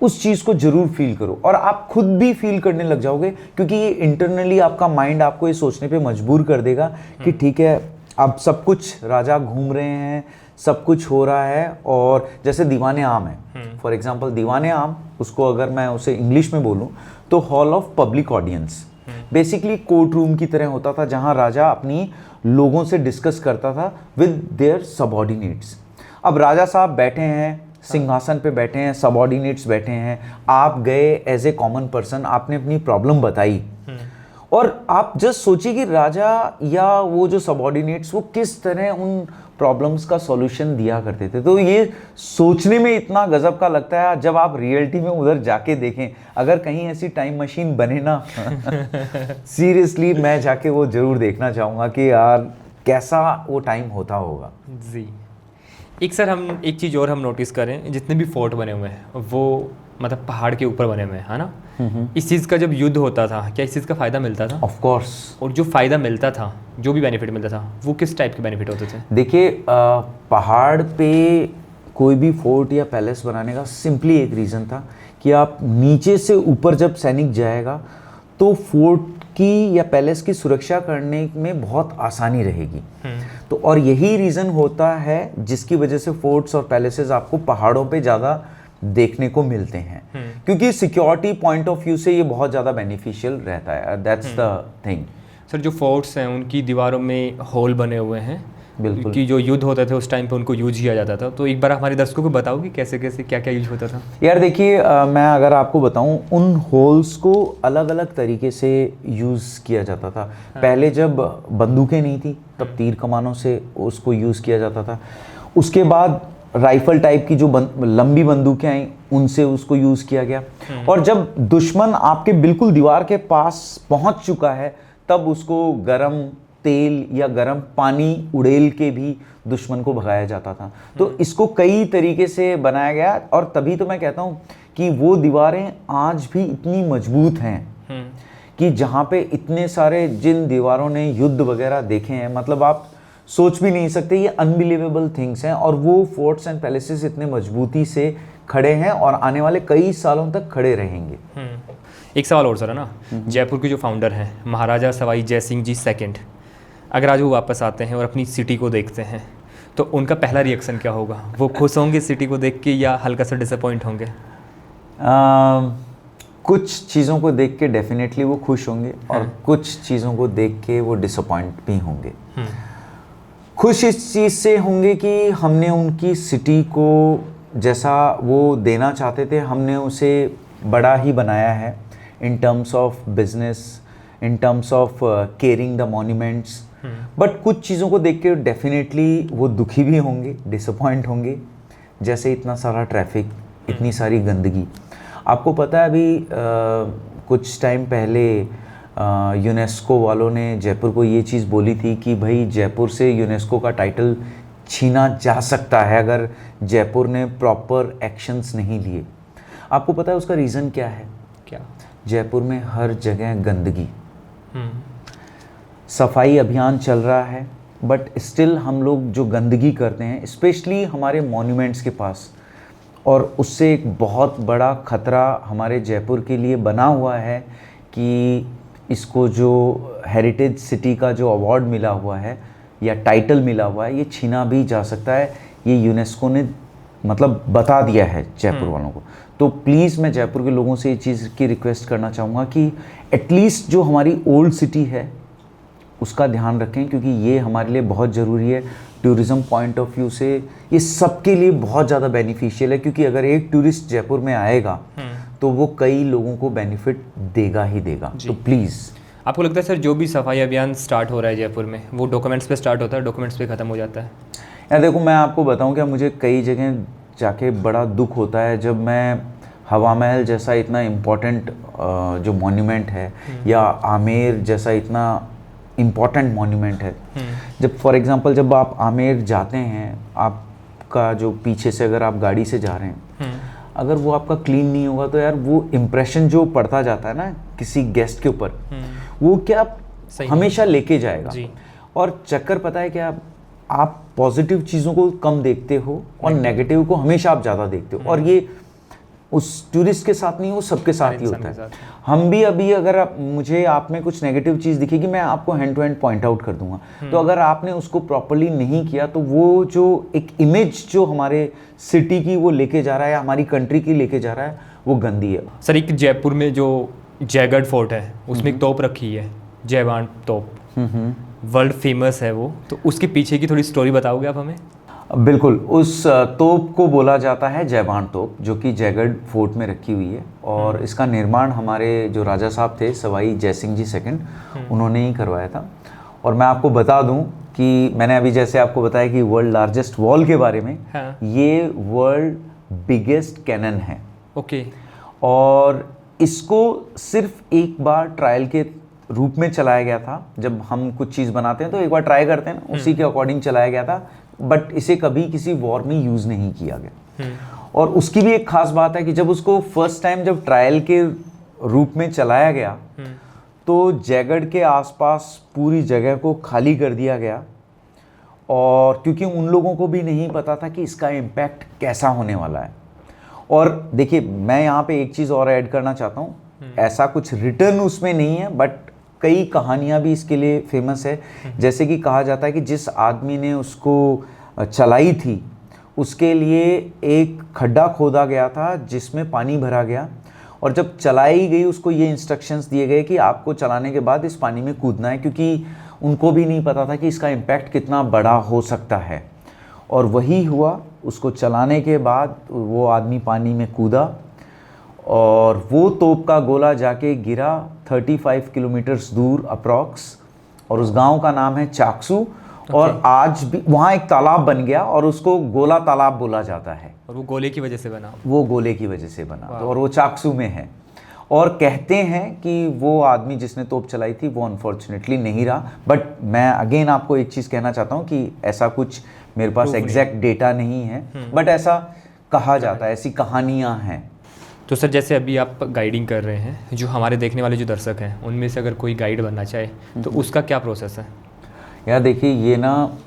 उस चीज़ को ज़रूर फील करो, और आप खुद भी फील करने लग जाओगे, क्योंकि ये इंटरनली आपका माइंड आपको ये सोचने पे मजबूर कर देगा कि ठीक है, अब सब कुछ राजा घूम रहे हैं, सब कुछ हो रहा है। और जैसे दीवाने आम है, फॉर एग्जांपल दीवाने आम, उसको अगर मैं उसे इंग्लिश में बोलूँ तो hall of public audience, basically court room की तरह होता था, जहाँ राजा अपनी लोगों से डिस्कस करता था विद देयर सबऑर्डिनेट्स। अब राजा साहब बैठे हैं, सिंहासन पे बैठे हैं, सबऑर्डिनेट्स बैठे हैं, आप गए एज ए कॉमन पर्सन, आपने अपनी प्रॉब्लम बताई, और आप जस्ट सोचिए कि राजा या वो जो सबऑर्डिनेट्स वो किस तरह उन प्रॉब्लम्स का सॉल्यूशन दिया करते थे। तो ये सोचने में इतना गजब का लगता है जब आप रियलिटी में उधर जाके देखें। अगर कहीं ऐसी टाइम मशीन बने ना सीरियसली मैं जाके वो ज़रूर देखना चाहूँगा कि यार कैसा वो टाइम होता होगा। जी, एक सर हम एक चीज़ और हम नोटिस करें, जितने भी फोर्ट बने हुए हैं वो मतलब पहाड़ के ऊपर बने हुए हैं, है ना। इस चीज़ का जब युद्ध होता था, क्या इस चीज़ का फ़ायदा मिलता था? Of course. और जो फ़ायदा मिलता था, जो भी बेनिफिट मिलता था, वो किस टाइप के बेनिफिट होते थे? देखिए पहाड़ पे कोई भी फोर्ट या पैलेस बनाने का सिंपली एक रीज़न था कि आप नीचे से ऊपर जब सैनिक जाएगा तो फोर्ट की या पैलेस की सुरक्षा करने में बहुत आसानी रहेगी। तो और यही रीज़न होता है जिसकी वजह से फोर्ट्स और पैलेसेस आपको पहाड़ों पे ज़्यादा देखने को मिलते हैं, क्योंकि सिक्योरिटी पॉइंट ऑफ व्यू से ये बहुत ज़्यादा बेनिफिशियल रहता है। That's the thing. सर जो फोर्ट्स हैं उनकी दीवारों में होल बने हुए हैं, बिल्कुल, कि जो युद्ध होते थे उस टाइम पे उनको यूज किया जाता था। तो एक बार हमारे दर्शकों को बताओ कि कैसे कैसे क्या क्या यूज होता था। यार देखिए मैं अगर आपको बताऊं, उन होल्स को अलग अलग तरीके से यूज़ किया जाता था। पहले जब बंदूकें नहीं थी तब तीर कमानों से उसको यूज़ किया जाता था। उसके बाद राइफल टाइप की जो लंबी बंदूकें आई उनसे उसको यूज़ किया गया। और जब दुश्मन आपके बिल्कुल दीवार के पास पहुंच चुका है तब उसको गरम तेल या गरम पानी उड़ेल के भी दुश्मन को भगाया जाता था। तो इसको कई तरीके से बनाया गया और तभी तो मैं कहता हूँ कि वो दीवारें आज भी इतनी मजबूत हैं कि जहाँ पे इतने सारे जिन दीवारों ने युद्ध वगैरह देखे हैं, मतलब आप सोच भी नहीं सकते, ये अनबिलीवेबल थिंग्स हैं। और वो फोर्ट्स एंड पैलेसेस इतने मजबूती से खड़े हैं और आने वाले कई सालों तक खड़े रहेंगे। एक सवाल और सर, है ना, जयपुर के जो फाउंडर हैं महाराजा सवाई जय सिंह जी सेकंड, अगर आज वो वापस आते हैं और अपनी सिटी को देखते हैं तो उनका पहला रिएक्शन क्या होगा? वो खुश होंगे सिटी को देख के या हल्का सा डिसअपॉइंट होंगे? कुछ चीज़ों को देख के डेफिनेटली वो खुश होंगे और कुछ चीज़ों को देख के वो डिसअपॉइंट भी होंगे। खुश इस चीज़ से होंगे कि हमने उनकी सिटी को जैसा वो देना चाहते थे हमने उसे बड़ा ही बनाया है, in terms of business, in terms of caring the monuments. But कुछ चीज़ों को देख के डेफिनेटली वो दुखी भी होंगे, डिसअपॉइंट होंगे, जैसे इतना सारा ट्रैफिक, इतनी सारी गंदगी। आपको पता है अभी कुछ टाइम पहले यूनेस्को वालों ने जयपुर को ये चीज़ बोली थी कि भाई जयपुर से यूनेस्को का टाइटल छीना जा सकता है अगर जयपुर ने प्रॉपर एक्शंस नहीं लिए। आपको पता है उसका रीज़न क्या है? क्या? जयपुर में हर जगह गंदगी। सफाई अभियान चल रहा है बट स्टिल हम लोग जो गंदगी करते हैं स्पेशली हमारे मॉन्यूमेंट्स के पास, और उससे एक बहुत बड़ा ख़तरा हमारे जयपुर के लिए बना हुआ है कि इसको जो हेरिटेज सिटी का जो अवार्ड मिला हुआ है या टाइटल मिला हुआ है ये छीना भी जा सकता है। ये यूनेस्को ने मतलब बता दिया है जयपुर वालों को। तो प्लीज़ मैं जयपुर के लोगों से ये चीज़ की रिक्वेस्ट करना चाहूँगा कि एटलीस्ट जो हमारी ओल्ड सिटी है उसका ध्यान रखें, क्योंकि ये हमारे लिए बहुत ज़रूरी है। टूरिज़्म पॉइंट ऑफ व्यू से ये सबके लिए बहुत ज़्यादा बेनिफिशियल है, क्योंकि अगर एक टूरिस्ट जयपुर में आएगा तो वो कई लोगों को बेनिफिट देगा ही देगा। तो प्लीज़। आपको लगता है सर जो भी सफाई अभियान स्टार्ट हो रहा है जयपुर में वो डॉक्यूमेंट्स पे स्टार्ट होता है, डॉक्यूमेंट्स पे ख़त्म हो जाता है? यार देखो मैं आपको बताऊं क्या, मुझे कई जगह जाके बड़ा दुख होता है जब मैं हवा महल जैसा इतना इम्पोर्टेंट जो मॉन्यूमेंट है या आमेर जैसा इतना इम्पॉर्टेंट मॉन्यूमेंट है, जब फॉर एग्जांपल जब आप आमेर जाते हैं, आपका जो पीछे से अगर आप गाड़ी से जा रहे हैं अगर वो आपका क्लीन नहीं होगा तो यार वो इम्प्रेशन जो पड़ता जाता है ना किसी गेस्ट के ऊपर, वो क्या हमेशा लेके जाएगा। और चक्कर पता है क्या, आप पॉजिटिव चीज़ों को कम देखते हो और नेगेटिव को हमेशा आप ज़्यादा देखते हो, और ये उस टूरिस्ट के साथ नहीं, वो सबके साथ ही होता है। हम भी अभी अगर मुझे आप में कुछ नेगेटिव चीज़ दिखेगी मैं आपको hand to hand point out कर दूंगा। तो अगर आपने उसको प्रॉपरली नहीं किया तो वो जो एक इमेज जो हमारे सिटी की वो लेके जा रहा है या हमारी कंट्री की लेके जा रहा है वो गंदी है। सर एक जयपुर में जो जयगढ़ फोर्ट है उसमें एक तोप रखी है, जयबान तोप, वर्ल्ड फेमस है वो, तो उसके पीछे की थोड़ी स्टोरी बताओगे आप हमें? बिल्कुल, उस तोप को बोला जाता है जयबान तोप, जो कि जयगढ़ फोर्ट में रखी हुई है, और इसका निर्माण हमारे जो राजा साहब थे सवाई जय सिंह जी सेकंड उन्होंने ही करवाया था। और मैं आपको बता दूं कि मैंने अभी जैसे आपको बताया कि वर्ल्ड लार्जेस्ट वॉल के बारे में, हाँ। ये वर्ल्ड बिगेस्ट कैनन है। ओके। और इसको सिर्फ एक बार ट्रायल के रूप में चलाया गया था। जब हम कुछ चीज़ बनाते हैं तो एक बार ट्राई करते हैं ना, उसी के अकॉर्डिंग चलाया गया था, बट इसे कभी किसी वॉर में यूज़ नहीं किया गया। और उसकी भी एक खास बात है कि जब उसको फर्स्ट टाइम जब ट्रायल के रूप में चलाया गया तो जयगढ़ के आसपास पूरी जगह को खाली कर दिया गया, और क्योंकि उन लोगों को भी नहीं पता था कि इसका इम्पैक्ट कैसा होने वाला है। और देखिए, मैं यहाँ पे एक चीज़ और ऐड करना चाहता हूँ, ऐसा कुछ रिटर्न उसमें नहीं है, बट कई कहानियाँ भी इसके लिए फेमस है। जैसे कि कहा जाता है कि जिस आदमी ने उसको चलाई थी उसके लिए एक खड्डा खोदा गया था जिसमें पानी भरा गया, और जब चलाई गई उसको ये इंस्ट्रक्शंस दिए गए कि आपको चलाने के बाद इस पानी में कूदना है, क्योंकि उनको भी नहीं पता था कि इसका इम्पैक्ट कितना बड़ा हो सकता है। और वही हुआ, उसको चलाने के बाद वो आदमी पानी में कूदा और वो तोप का गोला जाके गिरा 35 किलोमीटर्स दूर अप्रॉक्स, और उस गांव का नाम है चाकसू। और आज भी वहाँ एक तालाब बन गया और उसको गोला तालाब बोला जाता है। और वो गोले की वजह से बना? वो गोले की वजह से बना, तो और वो चाकसू में है। और कहते हैं कि वो आदमी जिसने तोप चलाई थी वो अनफॉर्चुनेटली नहीं रहा, बट मैं अगेन आपको एक चीज़ कहना चाहता हूँ कि ऐसा कुछ मेरे पास एग्जैक्ट डेटा नहीं है, बट ऐसा कहा जाता है, ऐसी कहानियाँ हैं। तो सर, जैसे अभी आप गाइडिंग कर रहे हैं, जो हमारे देखने वाले जो दर्शक हैं उनमें से अगर कोई गाइड बनना चाहे तो उसका क्या प्रोसेस है? यार देखिए, ये ना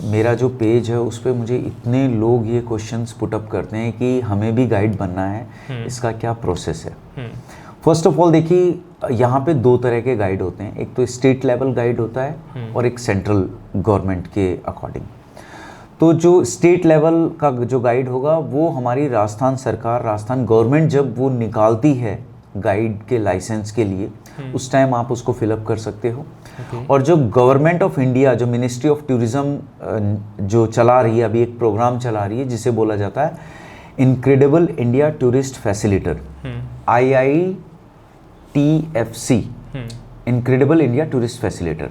मेरा जो पेज है उस पर मुझे इतने लोग ये क्वेश्चंस पुटअप करते हैं कि हमें भी गाइड बनना है, इसका क्या प्रोसेस है। फर्स्ट ऑफ ऑल देखिए, यहाँ पे दो तरह के गाइड होते हैं, एक तो स्टेट लेवल गाइड होता है और एक सेंट्रल गवर्नमेंट के अकॉर्डिंग। तो जो स्टेट लेवल का जो गाइड होगा वो हमारी राजस्थान सरकार, राजस्थान गवर्नमेंट जब वो निकालती है गाइड के लाइसेंस के लिए, उस टाइम आप उसको फिलअप कर सकते हो। और जो गवर्नमेंट ऑफ इंडिया, जो मिनिस्ट्री ऑफ टूरिज्म जो चला रही है, अभी एक प्रोग्राम चला रही है जिसे बोला जाता है incredible India tourist facilitator, IITFC, incredible India tourist facilitator.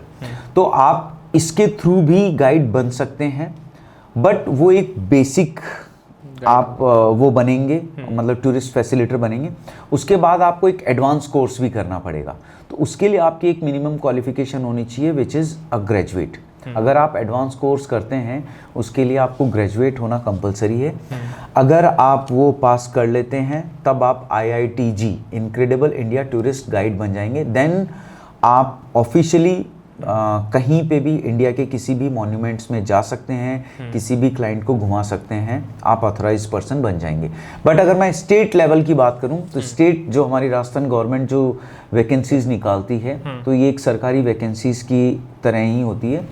तो आप इसके थ्रू भी गाइड बन सकते हैं, बट वो एक बेसिक आप वो बनेंगे, मतलब टूरिस्ट फैसिलिटर बनेंगे। उसके बाद आपको एक एडवांस कोर्स भी करना पड़ेगा, तो उसके लिए आपकी एक मिनिमम क्वालिफिकेशन होनी चाहिए विच इज़ अ ग्रेजुएट। अगर आप एडवांस कोर्स करते हैं उसके लिए आपको ग्रेजुएट होना कंपलसरी है। अगर आप वो पास कर लेते हैं तब आप IITG, incredible India tourist guide बन जाएंगे। देन आप ऑफिशियली कहीं पे भी इंडिया के किसी भी मॉन्यूमेंट्स में जा सकते हैं, किसी भी क्लाइंट को घुमा सकते हैं, आप ऑथराइज पर्सन बन जाएंगे। बट अगर मैं स्टेट लेवल की बात करूं तो स्टेट जो हमारी राजस्थान गवर्नमेंट जो वैकेंसीज निकालती है, तो ये एक सरकारी वैकेंसीज की तरह ही होती है।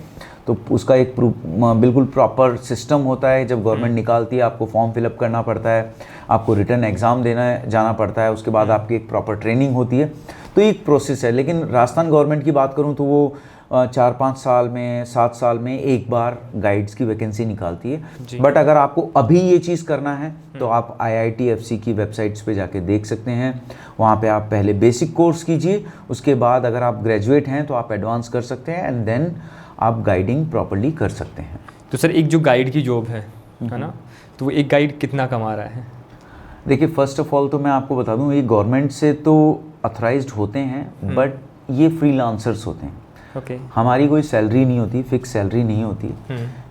तो उसका एक बिल्कुल प्रॉपर सिस्टम होता है। जब गवर्नमेंट निकालती है आपको फॉर्म फिलअप करना पड़ता है, आपको रिटर्न एग्ज़ाम देना जाना पड़ता है, उसके बाद आपकी एक प्रॉपर ट्रेनिंग होती है, तो एक प्रोसेस है। लेकिन राजस्थान गवर्नमेंट की बात करूं तो वो 4-5 साल में, 7 साल में एक बार गाइड्स की वैकेंसी निकालती है। बट अगर आपको अभी ये चीज़ करना है तो आप IITFC की वेबसाइट्स पे जाके देख सकते हैं। वहाँ पे आप पहले बेसिक कोर्स कीजिए, उसके बाद अगर आप ग्रेजुएट हैं तो आप एडवांस कर सकते हैं, एंड देन आप गाइडिंग प्रॉपर्ली कर सकते हैं। तो सर, एक जो गाइड की जॉब है ना, तो वो एक गाइड कितना कमा रहा है? देखिए, फर्स्ट ऑफ ऑल तो मैं आपको बता दूं, ये गवर्नमेंट से तो अथराइज्ड होते हैं, बट ये फ्रीलांसर्स होते हैं। हमारी कोई सैलरी नहीं होती, फिक्स सैलरी नहीं होती।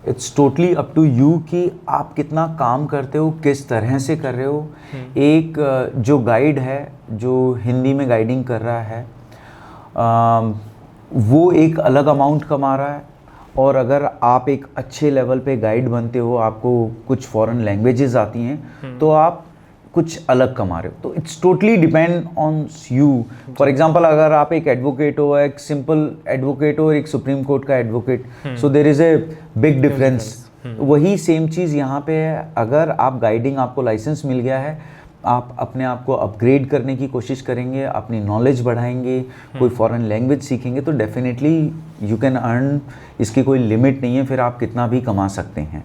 It's totally up to you कि आप कितना काम करते हो, किस तरह से कर रहे हो। एक जो गाइड है जो हिंदी में गाइडिंग कर रहा है, वो एक अलग अमाउंट कमा रहा है, और अगर आप एक अच्छे लेवल पे गाइड बनते हो, आपको कुछ फॉरेन लैंग्वेजेस आती हैं, तो आप कुछ अलग कमा रहे हो। तो it's totally depend on you. For example, अगर आप एक एडवोकेट हो, एक सिंपल एडवोकेट हो और एक सुप्रीम कोर्ट का advocate, so there is a big difference. वही सेम चीज़ यहाँ पे है। अगर आप गाइडिंग, आपको लाइसेंस मिल गया है, आप अपने आप को अपग्रेड करने की कोशिश करेंगे, अपनी नॉलेज बढ़ाएंगे, कोई फॉरेन लैंग्वेज सीखेंगे, तो डेफिनेटली यू कैन अर्न। इसकी कोई लिमिट नहीं है, फिर आप कितना भी कमा सकते हैं।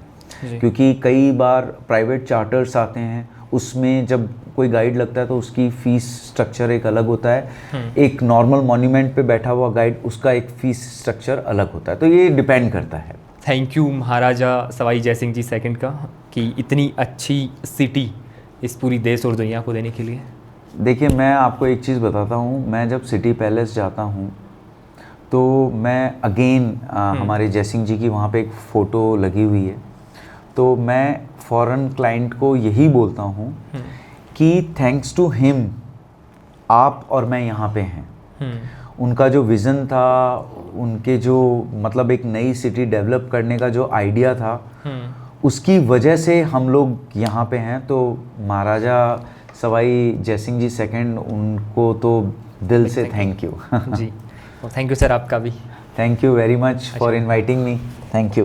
क्योंकि कई बार प्राइवेट चार्टर्स आते हैं, उसमें जब कोई गाइड लगता है तो उसकी फ़ीस स्ट्रक्चर एक अलग होता है, एक नॉर्मल मॉन्यूमेंट पे बैठा हुआ गाइड उसका एक फ़ीस स्ट्रक्चर अलग होता है, तो ये डिपेंड करता है। Thank you Maharaja Sawai Jaisingh ji second का कि इतनी अच्छी सिटी इस पूरी देश और दुनिया को देने के लिए। देखिए, मैं आपको एक चीज़ बताता हूँ, मैं जब सिटी पैलेस जाता हूँ तो मैं अगेन हमारे जयसिंह जी की वहाँ पे एक फ़ोटो लगी हुई है, तो मैं फॉरेन क्लाइंट को यही बोलता हूँ कि थैंक्स टू हिम आप और मैं यहाँ पे हैं। उनका जो विज़न था, उनके जो मतलब एक नई सिटी डेवलप करने का जो आइडिया था, उसकी वजह से हम लोग यहाँ पे हैं। तो महाराजा सवाई जयसिंह जी सेकंड, उनको तो दिल से थैंक यू। जी, थैंक यू सर आपका भी। Thank you very much for inviting me. Thank you.